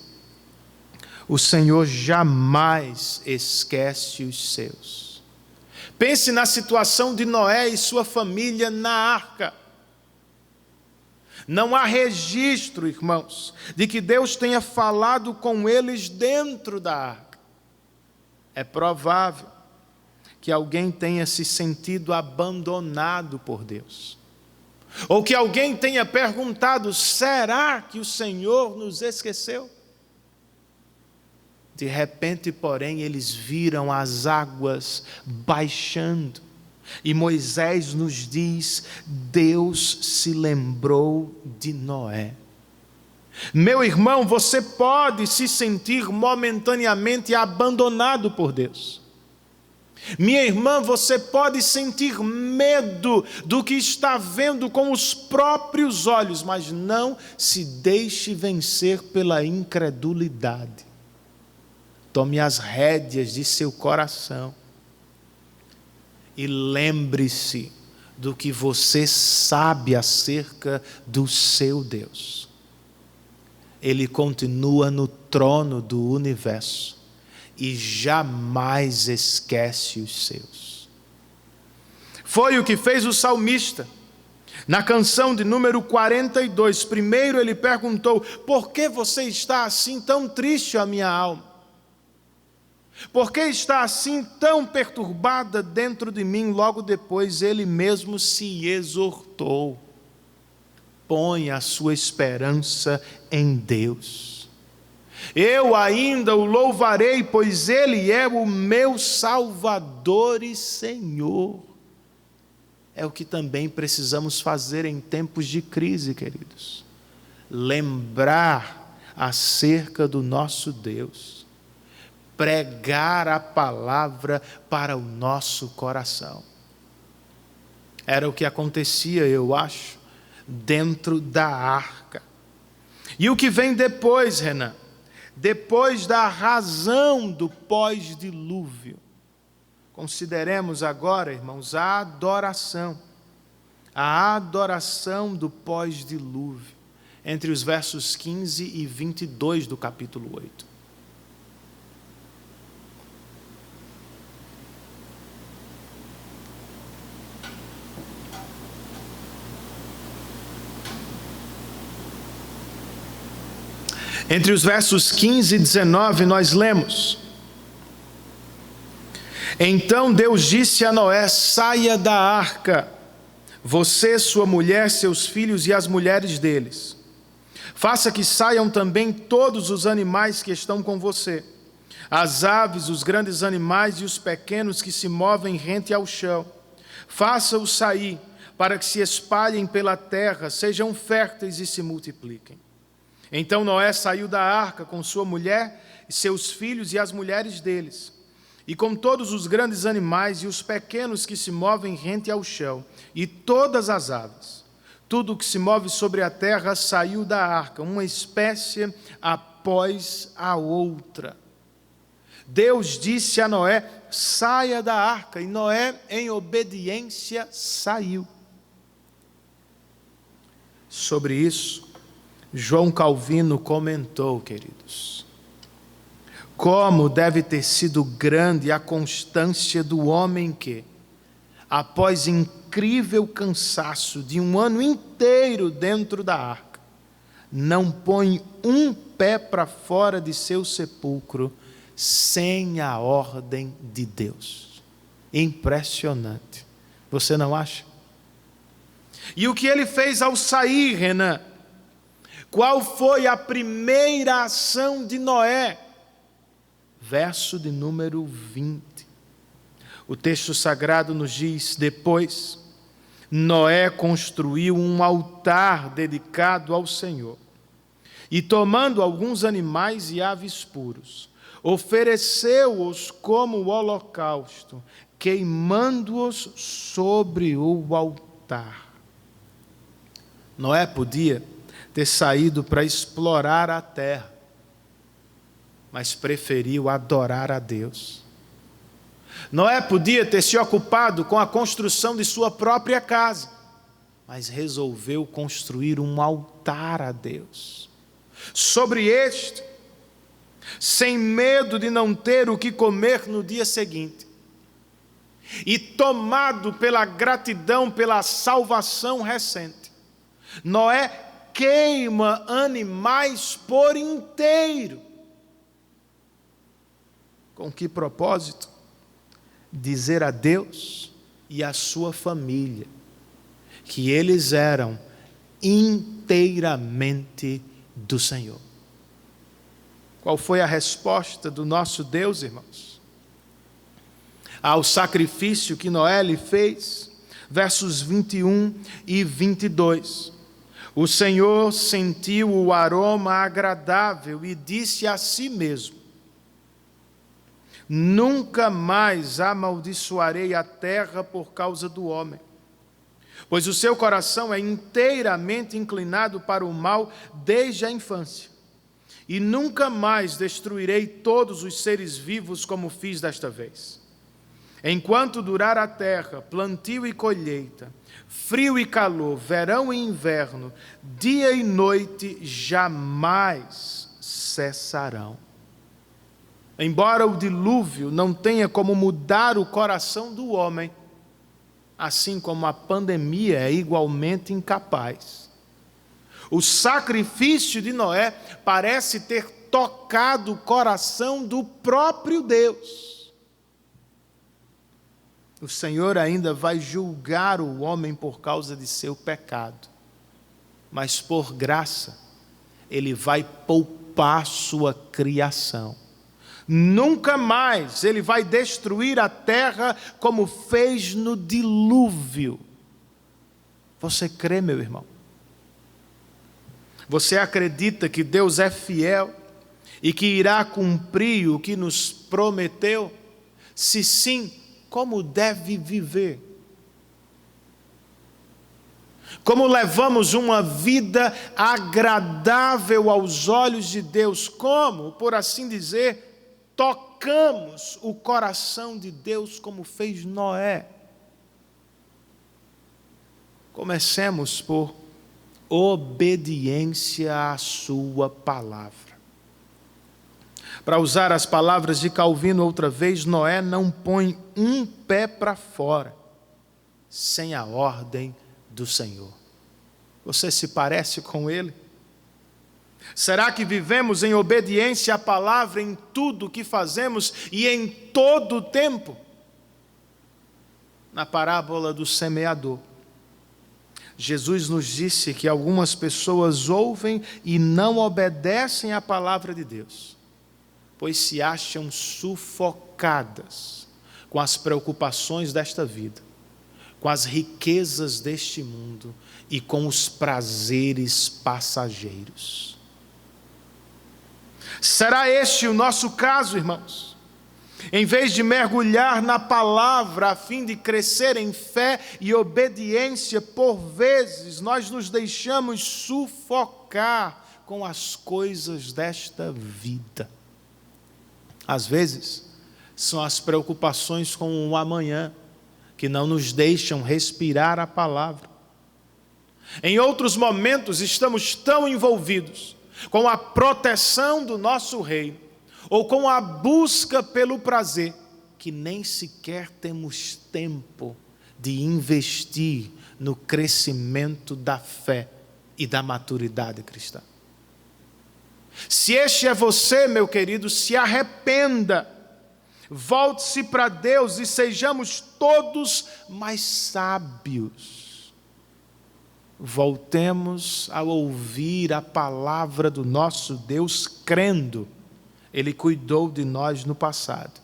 Speaker 4: o Senhor jamais esquece os seus. Pense na situação de Noé e sua família na arca. Não há registro, irmãos, de que Deus tenha falado com eles dentro da arca. É provável que alguém tenha se sentido abandonado por Deus. Ou que alguém tenha perguntado, será que o Senhor nos esqueceu? De repente, porém, eles viram as águas baixando. E Moisés nos diz, Deus se lembrou de Noé. Meu irmão, você pode se sentir momentaneamente abandonado por Deus. Minha irmã, você pode sentir medo do que está vendo com os próprios olhos, mas não se deixe vencer pela incredulidade. Tome as rédeas de seu coração e lembre-se do que você sabe acerca do seu Deus. Ele continua no trono do universo e jamais esquece os seus. Foi o que fez o salmista. Na canção de número 42, primeiro ele perguntou, por que você está assim tão triste, a minha alma? Por que está assim tão perturbada dentro de mim? Logo depois ele mesmo se exortou. Põe a sua esperança em Deus. Eu ainda o louvarei, pois Ele é o meu Salvador e Senhor. É o que também precisamos fazer em tempos de crise, queridos. Lembrar acerca do nosso Deus. Pregar a palavra para o nosso coração. Era o que acontecia, eu acho, dentro da arca. E o que vem depois, Renan? Depois da razão do pós-dilúvio. Consideremos agora, irmãos, a adoração. A adoração do pós-dilúvio. Entre os versos 15 e 22 do capítulo 8. Entre os versos 15 e 19 nós lemos: Então Deus disse a Noé: saia da arca, você, sua mulher, seus filhos e as mulheres deles. Faça que saiam também todos os animais que estão com você, as aves, os grandes animais e os pequenos que se movem rente ao chão. Faça-os sair, para que se espalhem pela terra, sejam férteis e se multipliquem. Então Noé saiu da arca com sua mulher e seus filhos e as mulheres deles, e com todos os grandes animais e os pequenos que se movem rente ao chão, e todas as aves. Tudo que se move sobre a terra saiu da arca, uma espécie após a outra. Deus disse a Noé: saia da arca, e Noé, em obediência, saiu. Sobre isso, João Calvino comentou, queridos, como deve ter sido grande a constância do homem que, após incrível cansaço de um ano inteiro dentro da arca, não põe um pé para fora de seu sepulcro sem a ordem de Deus. Impressionante. Você não acha? E o que ele fez ao sair, Renan? Qual foi a primeira ação de Noé? Verso de número 20. O texto sagrado nos diz: depois, Noé construiu um altar dedicado ao Senhor, e tomando alguns animais e aves puros, ofereceu-os como holocausto, queimando-os sobre o altar. Noé podia ter saído para explorar a terra, mas preferiu adorar a Deus. Noé podia ter se ocupado com a construção de sua própria casa, mas resolveu construir um altar a Deus. Sobre este, sem medo de não ter o que comer no dia seguinte, e tomado pela gratidão pela salvação recente, Noé queima animais por inteiro. Com que propósito? Dizer a Deus e à sua família que eles eram inteiramente do Senhor. Qual foi a resposta do nosso Deus, irmãos? Ao sacrifício que Noé lhe fez, versos 21 e 22. O Senhor sentiu o aroma agradável e disse a si mesmo: nunca mais amaldiçoarei a terra por causa do homem, pois o seu coração é inteiramente inclinado para o mal desde a infância. E nunca mais destruirei todos os seres vivos como fiz desta vez. Enquanto durar a terra, plantio e colheita, frio e calor, verão e inverno, dia e noite jamais cessarão. Embora o dilúvio não tenha como mudar o coração do homem, assim como a pandemia é igualmente incapaz, o sacrifício de Noé parece ter tocado o coração do próprio Deus. O Senhor ainda vai julgar o homem por causa de seu pecado, mas por graça, Ele vai poupar sua criação. Nunca mais Ele vai destruir a terra como fez no dilúvio. Você crê, meu irmão? Você acredita que Deus é fiel e que irá cumprir o que nos prometeu? Se sim, como deve viver? Como levamos uma vida agradável aos olhos de Deus? Como, por assim dizer, tocamos o coração de Deus como fez Noé? Comecemos por obediência à sua palavra. Para usar as palavras de Calvino outra vez, Noé não põe um pé para fora sem a ordem do Senhor. Você se parece com ele? Será que vivemos em obediência à palavra em tudo o que fazemos e em todo o tempo? na parábola do semeador, Jesus nos disse que algumas pessoas ouvem e não obedecem à palavra de Deus, pois se acham sufocadas com as preocupações desta vida, com as riquezas deste mundo e com os prazeres passageiros. Será este o nosso caso, irmãos? Em vez de mergulhar na palavra a fim de crescer em fé e obediência, por vezes nós nos deixamos sufocar com as coisas desta vida. Às vezes, são as preocupações com o amanhã que não nos deixam respirar a palavra. Em outros momentos, estamos tão envolvidos com a proteção do nosso reino, ou com a busca pelo prazer, que nem sequer temos tempo de investir no crescimento da fé e da maturidade cristã. Se este é você, meu querido, se arrependa, volte-se para Deus e sejamos todos mais sábios. Voltemos a ouvir a palavra do nosso Deus, crendo. Ele cuidou de nós no passado.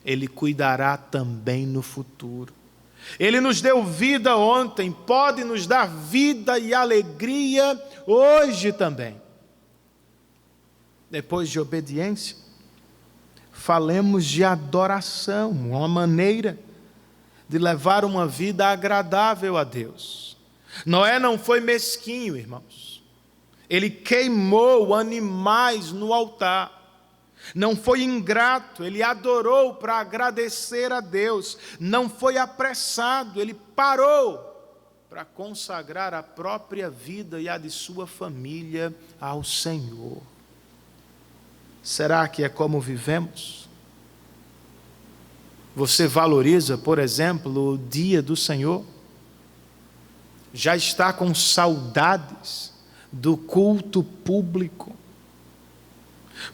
Speaker 4: Ele cuidará também no futuro. Ele nos deu vida ontem, pode nos dar vida e alegria hoje também. Depois de obediência, falemos de adoração, uma maneira de levar uma vida agradável a Deus. Noé não foi mesquinho, irmãos. Ele queimou animais no altar. Não foi ingrato, ele adorou para agradecer a Deus. Não foi apressado, ele parou para consagrar a própria vida e a de sua família ao Senhor. Será que é como vivemos? Você valoriza, por exemplo, o dia do Senhor? Já está com saudades do culto público?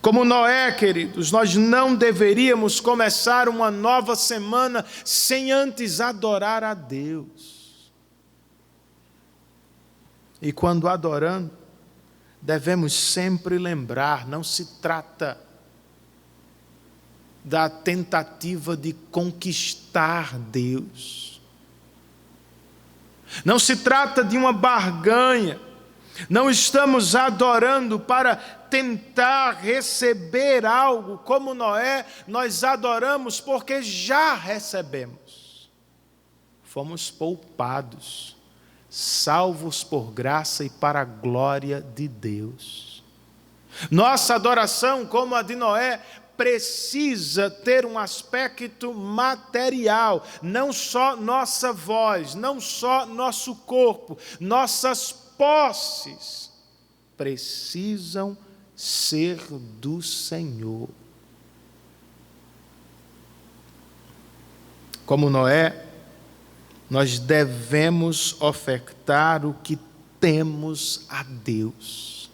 Speaker 4: Como Noé, queridos, nós não deveríamos começar uma nova semana sem antes adorar a Deus. E quando adorando, devemos sempre lembrar, não se trata da tentativa de conquistar Deus. Não se trata de uma barganha. Não estamos adorando para tentar receber algo, como Noé, nós adoramos porque já recebemos. Fomos poupados, salvos por graça e para a glória de Deus. Nossa adoração, como a de Noé, precisa ter um aspecto material, não só nossa voz, não só nosso corpo, nossas posses precisam ser do Senhor. Como Noé, nós devemos ofertar o que temos a Deus.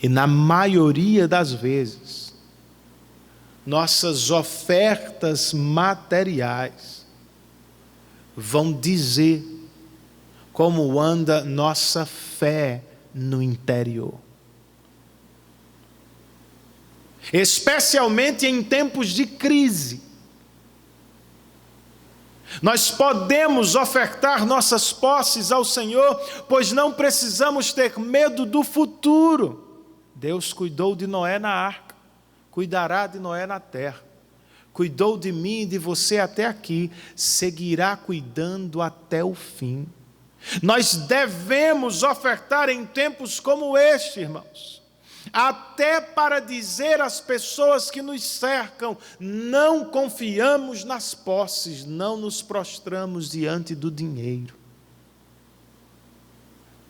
Speaker 4: E na maioria das vezes, nossas ofertas materiais vão dizer como anda nossa fé no interior. Especialmente em tempos de crise. Nós podemos ofertar nossas posses ao Senhor, pois não precisamos ter medo do futuro. Deus cuidou de Noé na arca, cuidará de Noé na terra. Cuidou de mim e de você até aqui, seguirá cuidando até o fim. Nós devemos ofertar em tempos como este, irmãos, até para dizer às pessoas que nos cercam: não confiamos nas posses, não nos prostramos diante do dinheiro.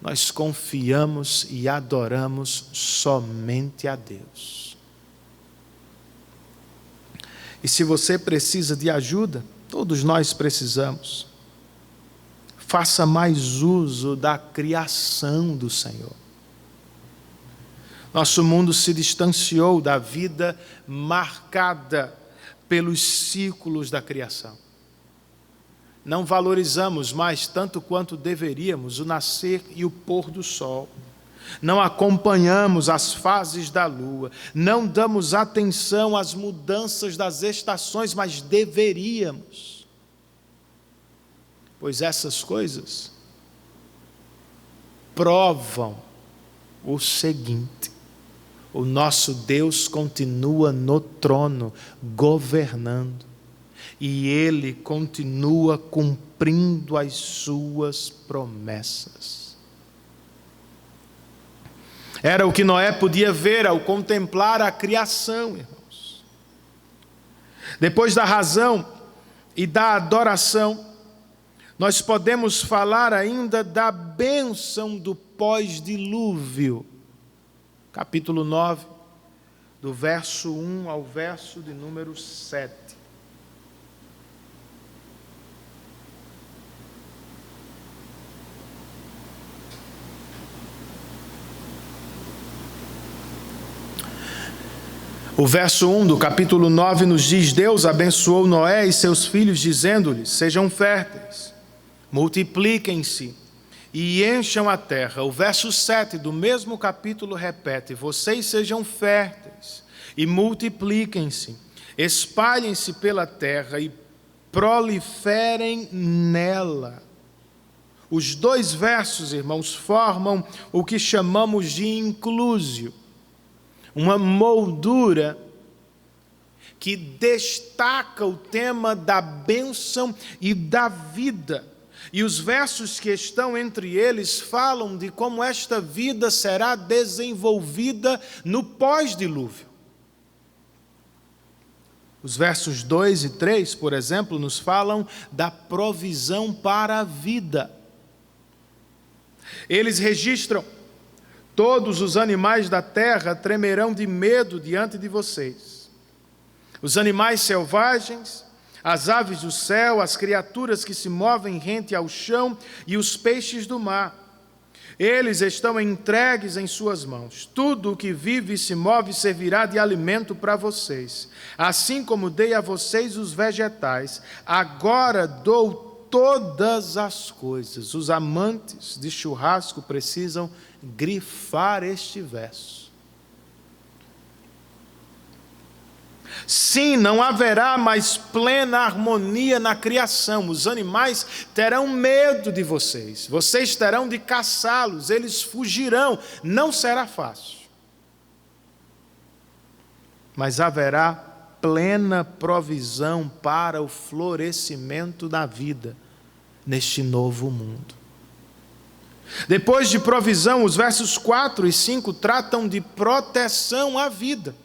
Speaker 4: Nós confiamos e adoramos somente a Deus. E se você precisa de ajuda, todos nós precisamos. Faça mais uso da criação do Senhor. Nosso mundo se distanciou da vida marcada pelos círculos da criação. Não valorizamos mais tanto quanto deveríamos o nascer e o pôr do sol. Não acompanhamos as fases da lua. Não damos atenção às mudanças das estações, mas deveríamos. Pois essas coisas provam o seguinte: o nosso Deus continua no trono, governando. E Ele continua cumprindo as suas promessas. Era o que Noé podia ver ao contemplar a criação, irmãos. Depois da razão e da adoração, nós podemos falar ainda da bênção do pós-dilúvio. Capítulo 9, do verso 1 ao verso de número 7. O verso 1 do capítulo 9 nos diz: Deus abençoou Noé e seus filhos, dizendo-lhes: sejam férteis, multipliquem-se e encham a terra. O verso 7 do mesmo capítulo repete: vocês sejam férteis e multipliquem-se, espalhem-se pela terra e proliferem nela. Os dois versos, irmãos, formam o que chamamos de inclusio, uma moldura que destaca o tema da bênção e da vida. E os versos que estão entre eles falam de como esta vida será desenvolvida no pós-dilúvio. Os versos 2 e 3, por exemplo, nos falam da provisão para a vida. Eles registram: todos os animais da terra tremerão de medo diante de vocês. Os animais selvagens, as aves do céu, as criaturas que se movem rente ao chão e os peixes do mar. Eles estão entregues em suas mãos. Tudo o que vive e se move servirá de alimento para vocês. Assim como dei a vocês os vegetais, agora dou todas as coisas. Os amantes de churrasco precisam grifar este verso. Sim, não haverá mais plena harmonia na criação. Os animais terão medo de vocês. Vocês terão de caçá-los. Eles fugirão. Não será fácil. Mas haverá plena provisão para o florescimento da vida neste novo mundo. Depois de provisão, os versos 4 e 5 tratam de proteção à vida.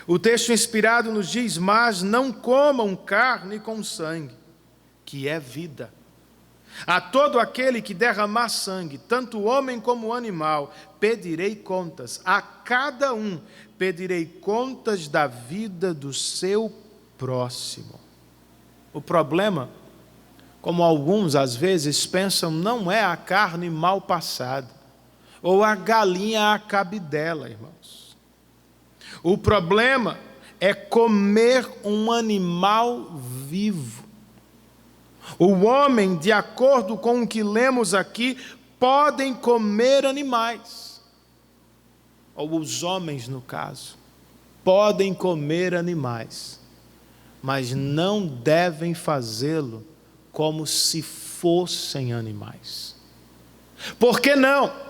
Speaker 4: O texto inspirado nos diz: mas não comam carne com sangue, que é vida. A todo aquele que derramar sangue, tanto homem como animal, pedirei contas. A cada um pedirei contas da vida do seu próximo. O problema, como alguns às vezes pensam, não é a carne mal passada, ou a galinha à cabidela, irmãos. O problema é comer um animal vivo. O homem, de acordo com o que lemos aqui, podem comer animais. Ou os homens, no caso, podem comer animais, mas não devem fazê-lo como se fossem animais. Por que não?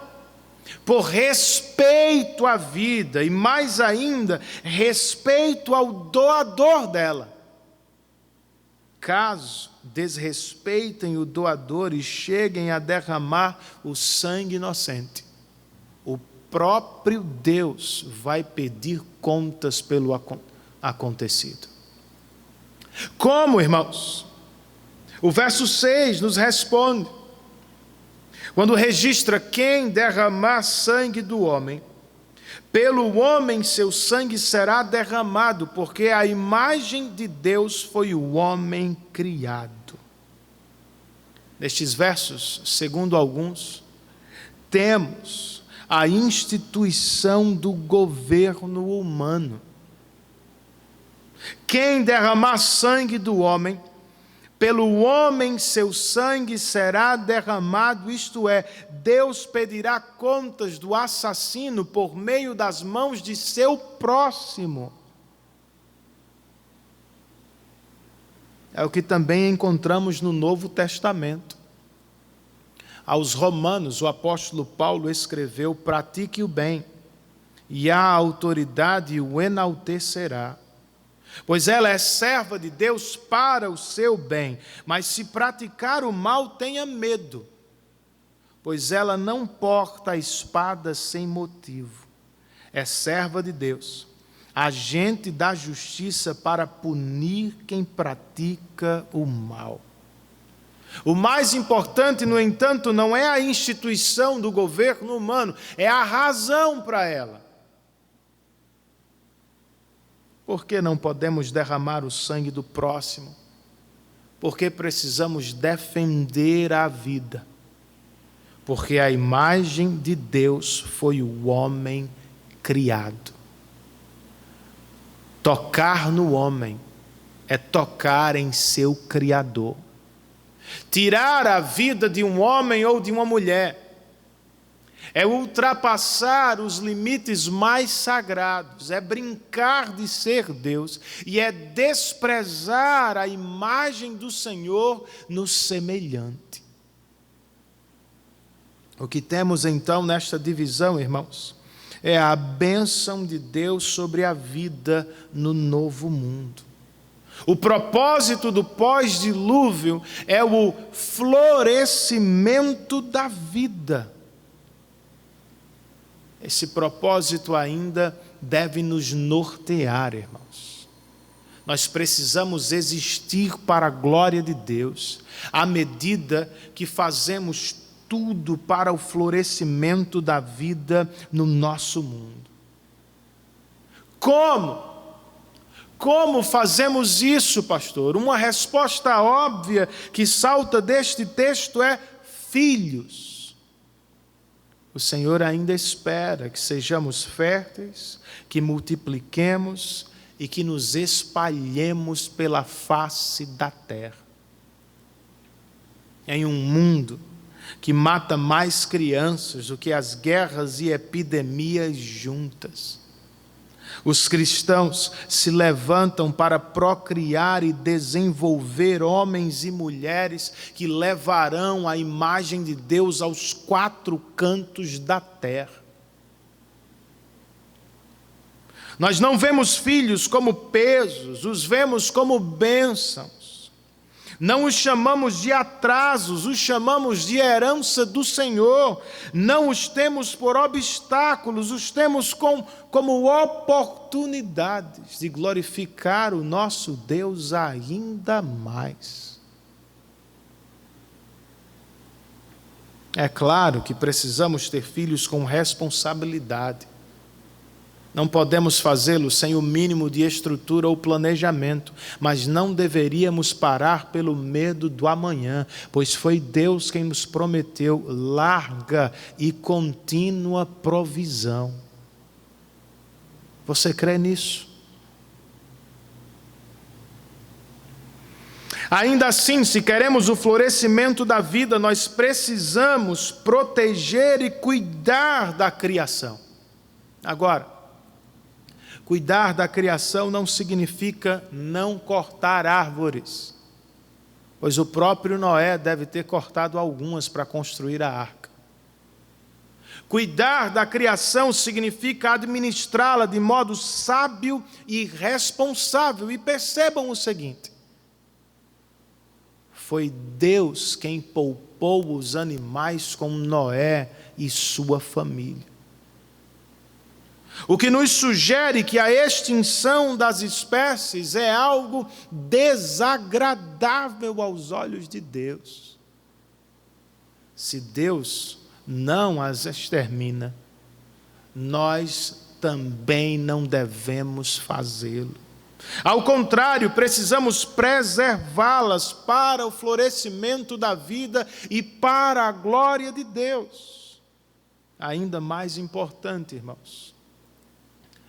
Speaker 4: Por respeito à vida e, mais ainda, respeito ao doador dela. Caso desrespeitem o doador e cheguem a derramar o sangue inocente, o próprio Deus vai pedir contas pelo acontecido. Como, irmãos? O verso 6 nos responde, quando registra: quem derramar sangue do homem, pelo homem seu sangue será derramado, porque a imagem de Deus foi o homem criado. Nestes versos, segundo alguns, temos a instituição do governo humano. Quem derramar sangue do homem, pelo homem seu sangue será derramado, isto é, Deus pedirá contas do assassino por meio das mãos de seu próximo. É o que também encontramos no Novo Testamento. Aos Romanos, o apóstolo Paulo escreveu: pratique o bem, e a autoridade o enaltecerá. Pois ela é serva de Deus para o seu bem, mas se praticar o mal, tenha medo, pois ela não porta a espada sem motivo. É serva de Deus, agente da justiça para punir quem pratica o mal. O mais importante, no entanto, não é a instituição do governo humano, é a razão para ela. Por que não podemos derramar o sangue do próximo? Porque precisamos defender a vida. Porque a imagem de Deus foi o homem criado. Tocar no homem é tocar em seu Criador. Tirar a vida de um homem ou de uma mulher é ultrapassar os limites mais sagrados, é brincar de ser Deus e é desprezar a imagem do Senhor no semelhante. O que temos então nesta divisão, irmãos, é a bênção de Deus sobre a vida no novo mundo. O propósito do pós-dilúvio é o florescimento da vida. Esse propósito ainda deve nos nortear, irmãos. Nós precisamos existir para a glória de Deus, à medida que fazemos tudo para o florescimento da vida no nosso mundo. Como? Como fazemos isso, pastor? Uma resposta óbvia que salta deste texto é: filhos. O Senhor ainda espera que sejamos férteis, que multipliquemos e que nos espalhemos pela face da terra. Em um mundo que mata mais crianças do que as guerras e epidemias juntas, os cristãos se levantam para procriar e desenvolver homens e mulheres que levarão a imagem de Deus aos quatro cantos da terra. Nós não vemos filhos como pesos, os vemos como bênçãos. Não os chamamos de atrasos, os chamamos de herança do Senhor. Não os temos por obstáculos, os temos como oportunidades de glorificar o nosso Deus ainda mais. É claro que precisamos ter filhos com responsabilidade. Não podemos fazê-lo sem o mínimo de estrutura ou planejamento, mas não deveríamos parar pelo medo do amanhã, pois foi Deus quem nos prometeu larga e contínua provisão. Você crê nisso? Ainda assim, se queremos o florescimento da vida, nós precisamos proteger e cuidar da criação. Agora, cuidar da criação não significa não cortar árvores, pois o próprio Noé deve ter cortado algumas para construir a arca. Cuidar da criação significa administrá-la de modo sábio e responsável. E percebam o seguinte: foi Deus quem poupou os animais com Noé e sua família. O que nos sugere que a extinção das espécies é algo desagradável aos olhos de Deus. Se Deus não as extermina, nós também não devemos fazê-lo. Ao contrário, precisamos preservá-las para o florescimento da vida e para a glória de Deus. Ainda mais importante, irmãos,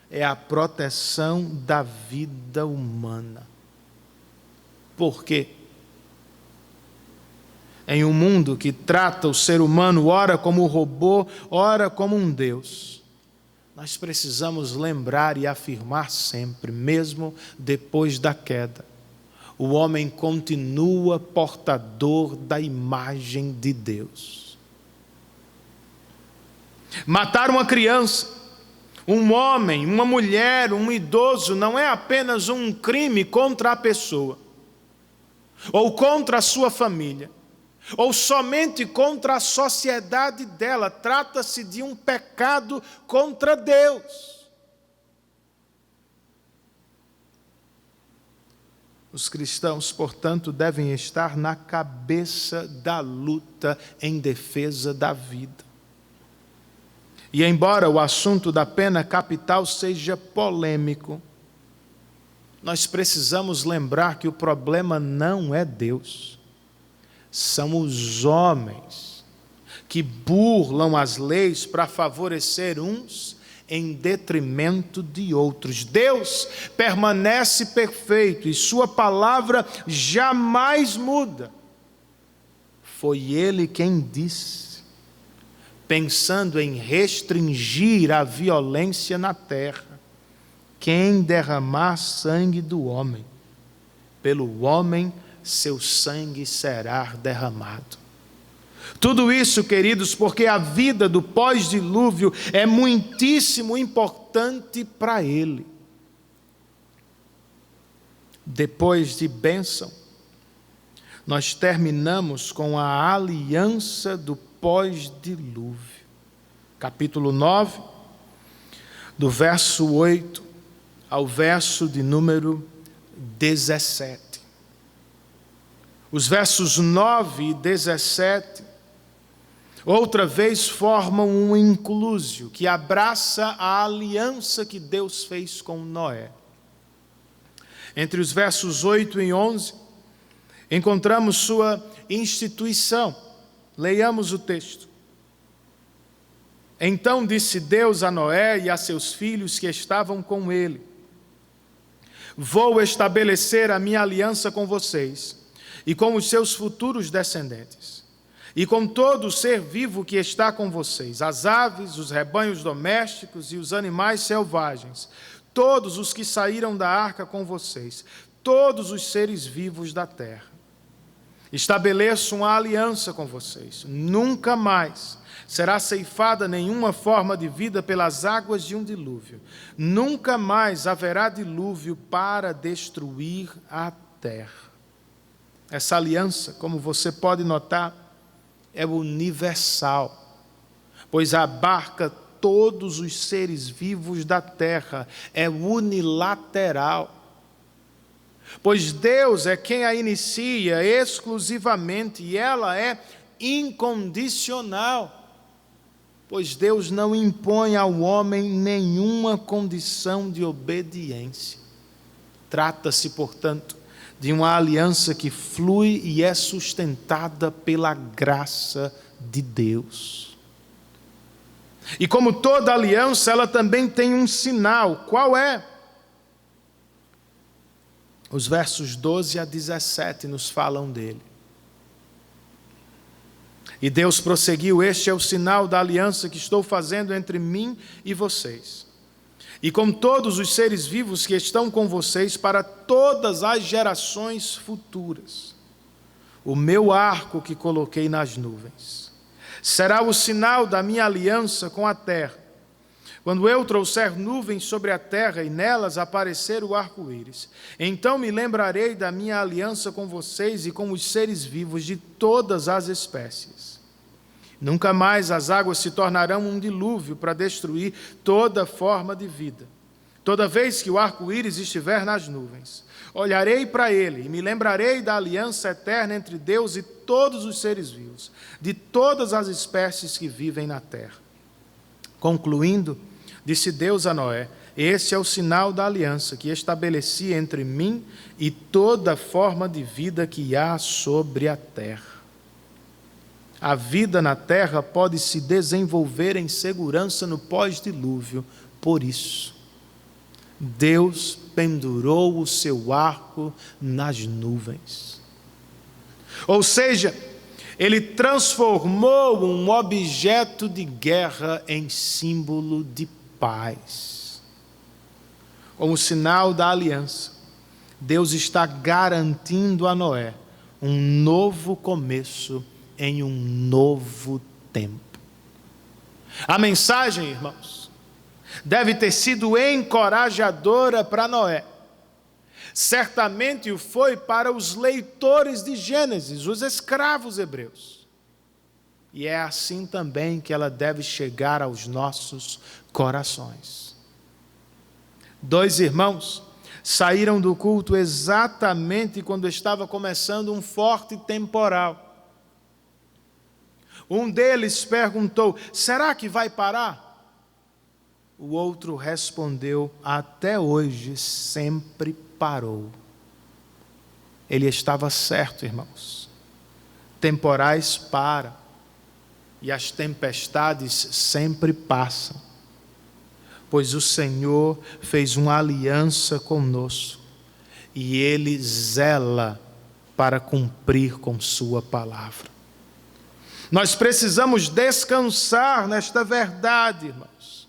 Speaker 4: é a proteção da vida humana. Por quê? Em um mundo que trata o ser humano ora como robô, ora como um Deus, nós precisamos lembrar e afirmar sempre, mesmo depois da queda, o homem continua portador da imagem de Deus. Matar uma criança, um homem, uma mulher, um idoso, não é apenas um crime contra a pessoa, ou contra a sua família, ou somente contra a sociedade dela. Trata-se de um pecado contra Deus. Os cristãos, portanto, devem estar na cabeça da luta em defesa da vida. E embora o assunto da pena capital seja polêmico, nós precisamos lembrar que o problema não é Deus. São os homens que burlam as leis para favorecer uns em detrimento de outros. Deus permanece perfeito e sua palavra jamais muda. Foi Ele quem disse, pensando em restringir a violência na terra: quem derramar sangue do homem, pelo homem seu sangue será derramado. Tudo isso, queridos, porque a vida do pós-dilúvio é muitíssimo importante para ele. Depois de bênção, nós terminamos com a aliança do pós-dilúvio. Capítulo 9, do verso 8 ao verso de número 17. Os versos 9 e 17, outra vez formam um inclusio que abraça a aliança que Deus fez com Noé. Entre os versos 8 e 11, encontramos sua instituição. Leiamos o texto. Então disse Deus a Noé e a seus filhos que estavam com ele: vou estabelecer a minha aliança com vocês e com os seus futuros descendentes, e com todo ser vivo que está com vocês, as aves, os rebanhos domésticos e os animais selvagens, todos os que saíram da arca com vocês, todos os seres vivos da terra. Estabeleço uma aliança com vocês. Nunca mais será ceifada nenhuma forma de vida pelas águas de um dilúvio. Nunca mais haverá dilúvio para destruir a terra. Essa aliança, como você pode notar, é universal, pois abarca todos os seres vivos da terra, é unilateral. Pois Deus é quem a inicia exclusivamente e ela é incondicional. Pois Deus não impõe ao homem nenhuma condição de obediência. Trata-se, portanto, de uma aliança que flui e é sustentada pela graça de Deus. E como toda aliança, ela também tem um sinal. Qual é? Os versos 12 a 17 nos falam dele. E Deus prosseguiu: este é o sinal da aliança que estou fazendo entre mim e vocês, e com todos os seres vivos que estão com vocês para todas as gerações futuras. O meu arco que coloquei nas nuvens será o sinal da minha aliança com a terra. Quando eu trouxer nuvens sobre a terra e nelas aparecer o arco-íris, então me lembrarei da minha aliança com vocês e com os seres vivos de todas as espécies. Nunca mais as águas se tornarão um dilúvio para destruir toda forma de vida. Toda vez que o arco-íris estiver nas nuvens, olharei para ele e me lembrarei da aliança eterna entre Deus e todos os seres vivos, de todas as espécies que vivem na terra. Concluindo, disse Deus a Noé: esse é o sinal da aliança que estabeleci entre mim e toda forma de vida que há sobre a terra. A vida na terra pode se desenvolver em segurança no pós-dilúvio, por isso. Deus pendurou o seu arco nas nuvens. Ou seja, ele transformou um objeto de guerra em símbolo de paz. Como sinal da aliança, Deus está garantindo a Noé um novo começo em um novo tempo. A mensagem, irmãos, deve ter sido encorajadora para Noé. Certamente o foi para os leitores de Gênesis, os escravos hebreus. E é assim também que ela deve chegar aos nossos corações. 2 irmãos saíram do culto exatamente quando estava começando um forte temporal. Um deles perguntou: será que vai parar? O outro respondeu: até hoje sempre parou. Ele estava certo, irmãos. Temporais param e as tempestades sempre passam, pois o Senhor fez uma aliança conosco e Ele zela para cumprir com sua palavra. Nós precisamos descansar nesta verdade, irmãos.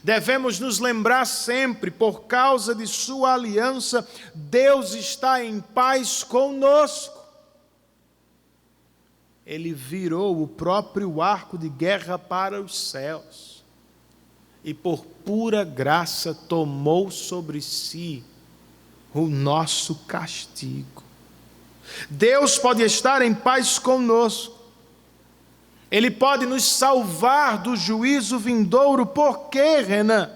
Speaker 4: Devemos nos lembrar sempre, por causa de sua aliança, Deus está em paz conosco. Ele virou o próprio arco de guerra para os céus e por pura graça tomou sobre si o nosso castigo. Deus pode estar em paz conosco. Ele pode nos salvar do juízo vindouro. Por quê, Renan?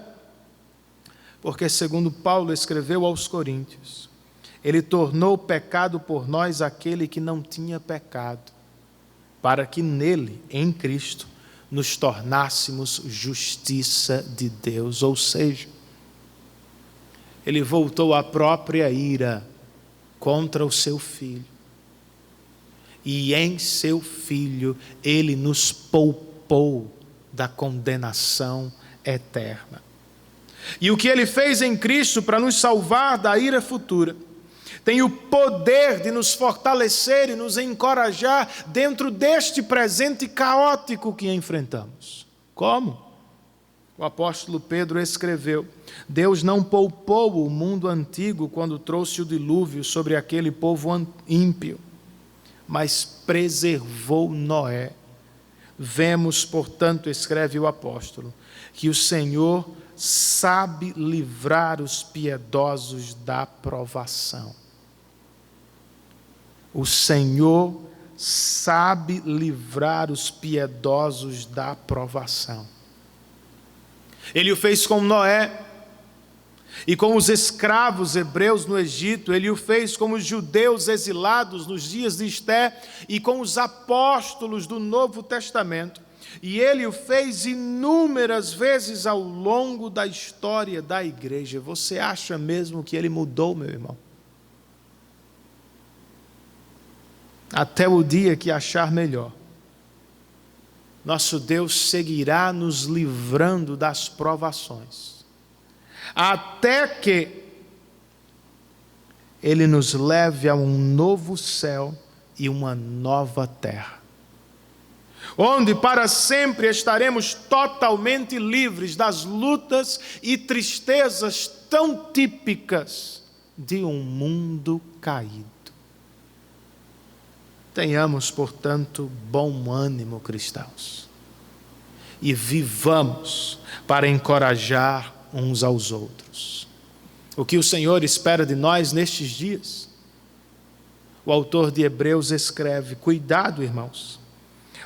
Speaker 4: Porque, segundo Paulo escreveu aos Coríntios, Ele tornou pecado por nós aquele que não tinha pecado, para que nele, em Cristo, nos tornássemos justiça de Deus. Ou seja, Ele voltou a própria ira contra o seu Filho. E em seu Filho, Ele nos poupou da condenação eterna. E o que Ele fez em Cristo para nos salvar da ira futura, tem o poder de nos fortalecer e nos encorajar dentro deste presente caótico que enfrentamos. Como? O apóstolo Pedro escreveu: Deus não poupou o mundo antigo quando trouxe o dilúvio sobre aquele povo ímpio, mas preservou Noé. Vemos, portanto, escreve o apóstolo, que o Senhor sabe livrar os piedosos da provação. O Senhor sabe livrar os piedosos da provação. Ele o fez com Noé e com os escravos hebreus no Egito. Ele o fez com os judeus exilados nos dias de Esté e com os apóstolos do Novo Testamento. E Ele o fez inúmeras vezes ao longo da história da igreja. Você acha mesmo que Ele mudou, meu irmão? Até o dia que achar melhor, nosso Deus seguirá nos livrando das provações, até que Ele nos leve a um novo céu e uma nova terra, onde para sempre estaremos totalmente livres das lutas e tristezas tão típicas de um mundo caído. Tenhamos, portanto, bom ânimo, cristãos, e vivamos para encorajar uns aos outros. O que o Senhor espera de nós nestes dias? O autor de Hebreus escreve: cuidado, irmãos,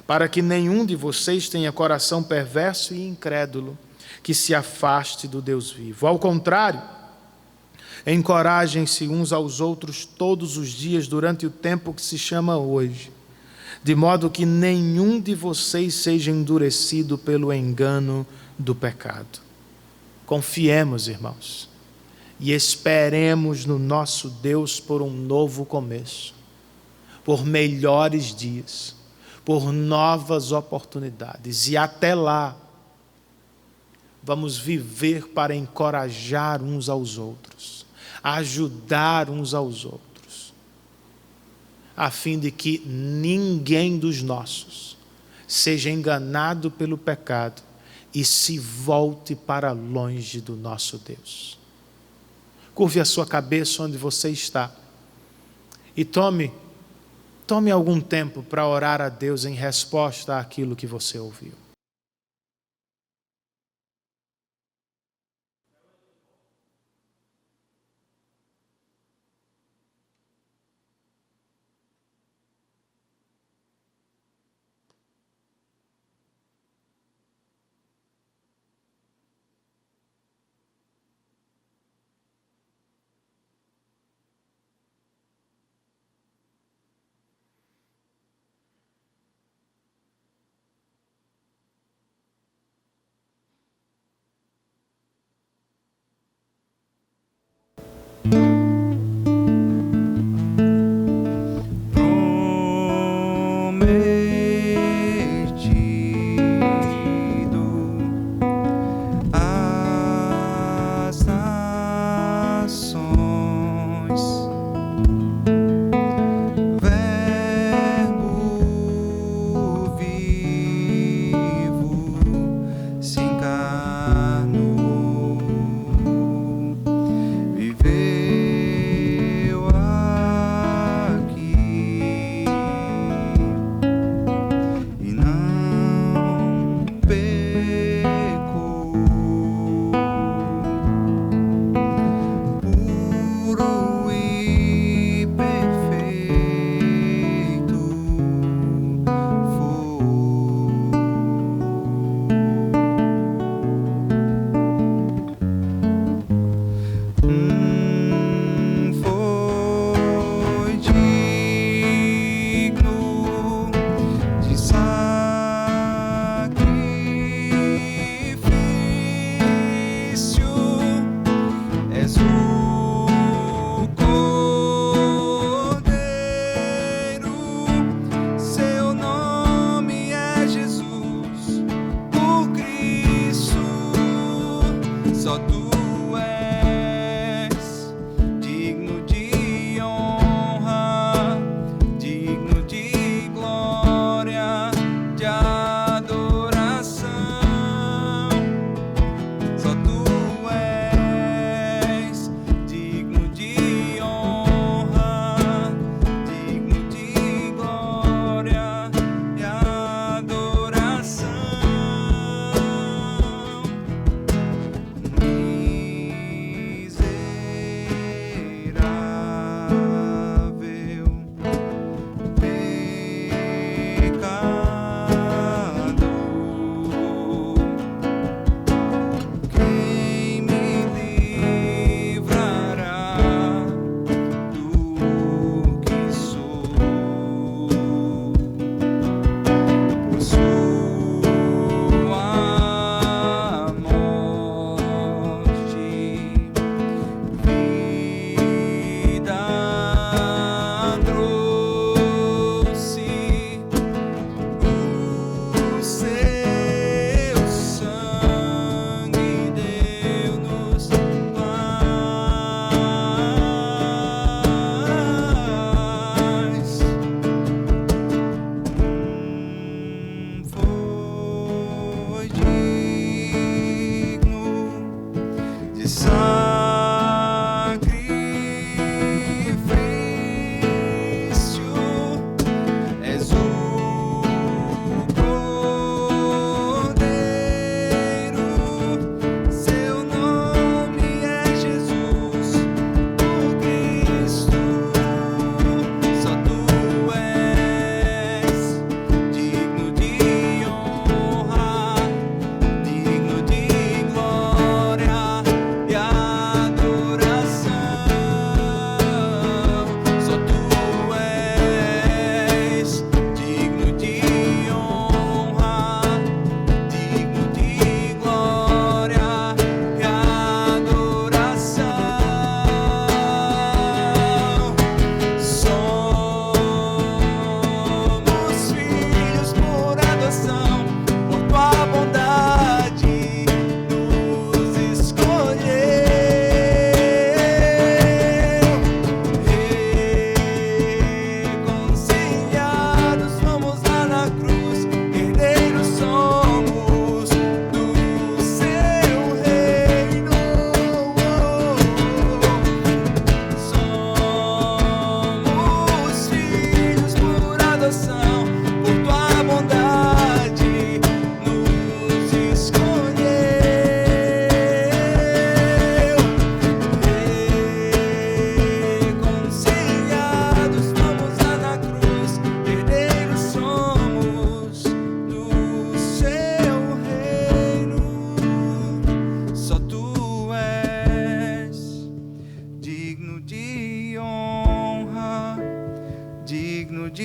Speaker 4: para que nenhum de vocês tenha coração perverso e incrédulo, que se afaste do Deus vivo. Ao contrário, encorajem-se uns aos outros todos os dias durante o tempo que se chama hoje, de modo que nenhum de vocês seja endurecido pelo engano do pecado. Confiemos, irmãos, e esperemos no nosso Deus por um novo começo, por melhores dias, por novas oportunidades. E até lá, vamos viver para encorajar uns aos outros, ajudar uns aos outros, a fim de que ninguém dos nossos seja enganado pelo pecado e se volte para longe do nosso Deus. Curve a sua cabeça onde você está e tome algum tempo para orar a Deus em resposta àquilo que você ouviu.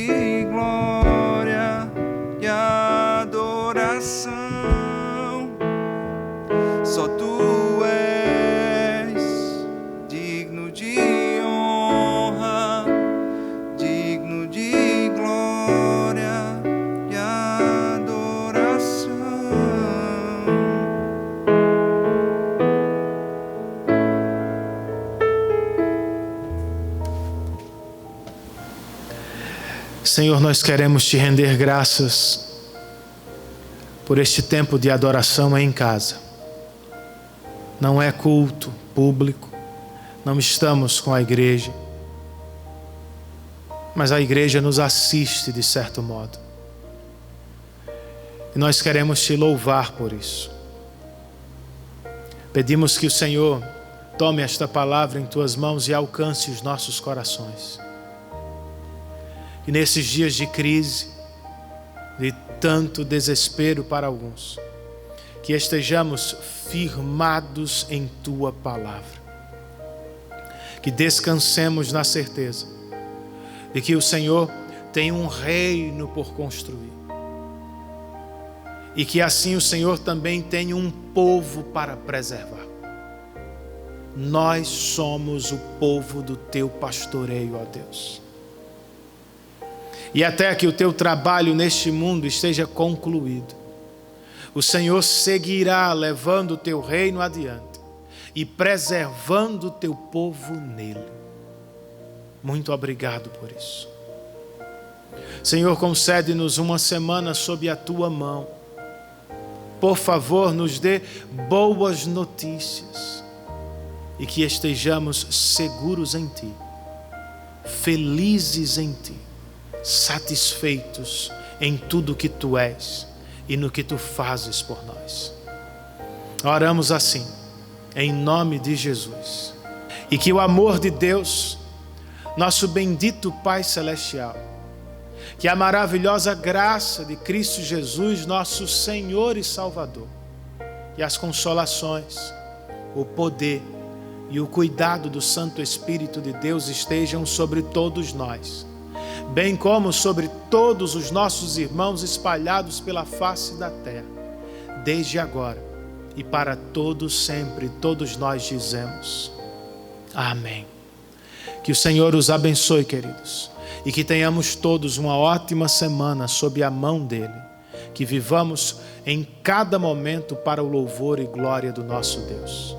Speaker 2: de glória e adoração. Só tu és digno de honra, digno de glória e adoração.
Speaker 4: Senhor, nós queremos te render graças por este tempo de adoração em casa. Não é culto público, não estamos com a igreja, mas a igreja nos assiste de certo modo. E nós queremos te louvar por isso. Pedimos que o Senhor tome esta palavra em tuas mãos e alcance os nossos corações. E nesses dias de crise, de tanto desespero para alguns, que estejamos firmados em tua palavra, que descansemos na certeza de que o Senhor tem um reino por construir e que assim o Senhor também tem um povo para preservar. Nós somos o povo do teu pastoreio, ó Deus. E até que o teu trabalho neste mundo esteja concluído, o Senhor seguirá levando o teu reino adiante e preservando o teu povo nele. Muito obrigado por isso. Senhor, concede-nos uma semana sob a tua mão. Por favor, nos dê boas notícias e que estejamos seguros em ti, felizes em ti, satisfeitos em tudo que tu és e no que tu fazes por nós. Oramos assim, em nome de Jesus. E que o amor de Deus, nosso bendito Pai Celestial, que a maravilhosa graça de Cristo Jesus, nosso Senhor e Salvador, e as consolações, o poder e o cuidado do Santo Espírito de Deus estejam sobre todos nós, bem como sobre todos os nossos irmãos espalhados pela face da terra, desde agora e para todos sempre. Todos nós dizemos amém. Que o Senhor os abençoe, queridos, e que tenhamos todos uma ótima semana sob a mão dele, que vivamos em cada momento para o louvor e glória do nosso Deus.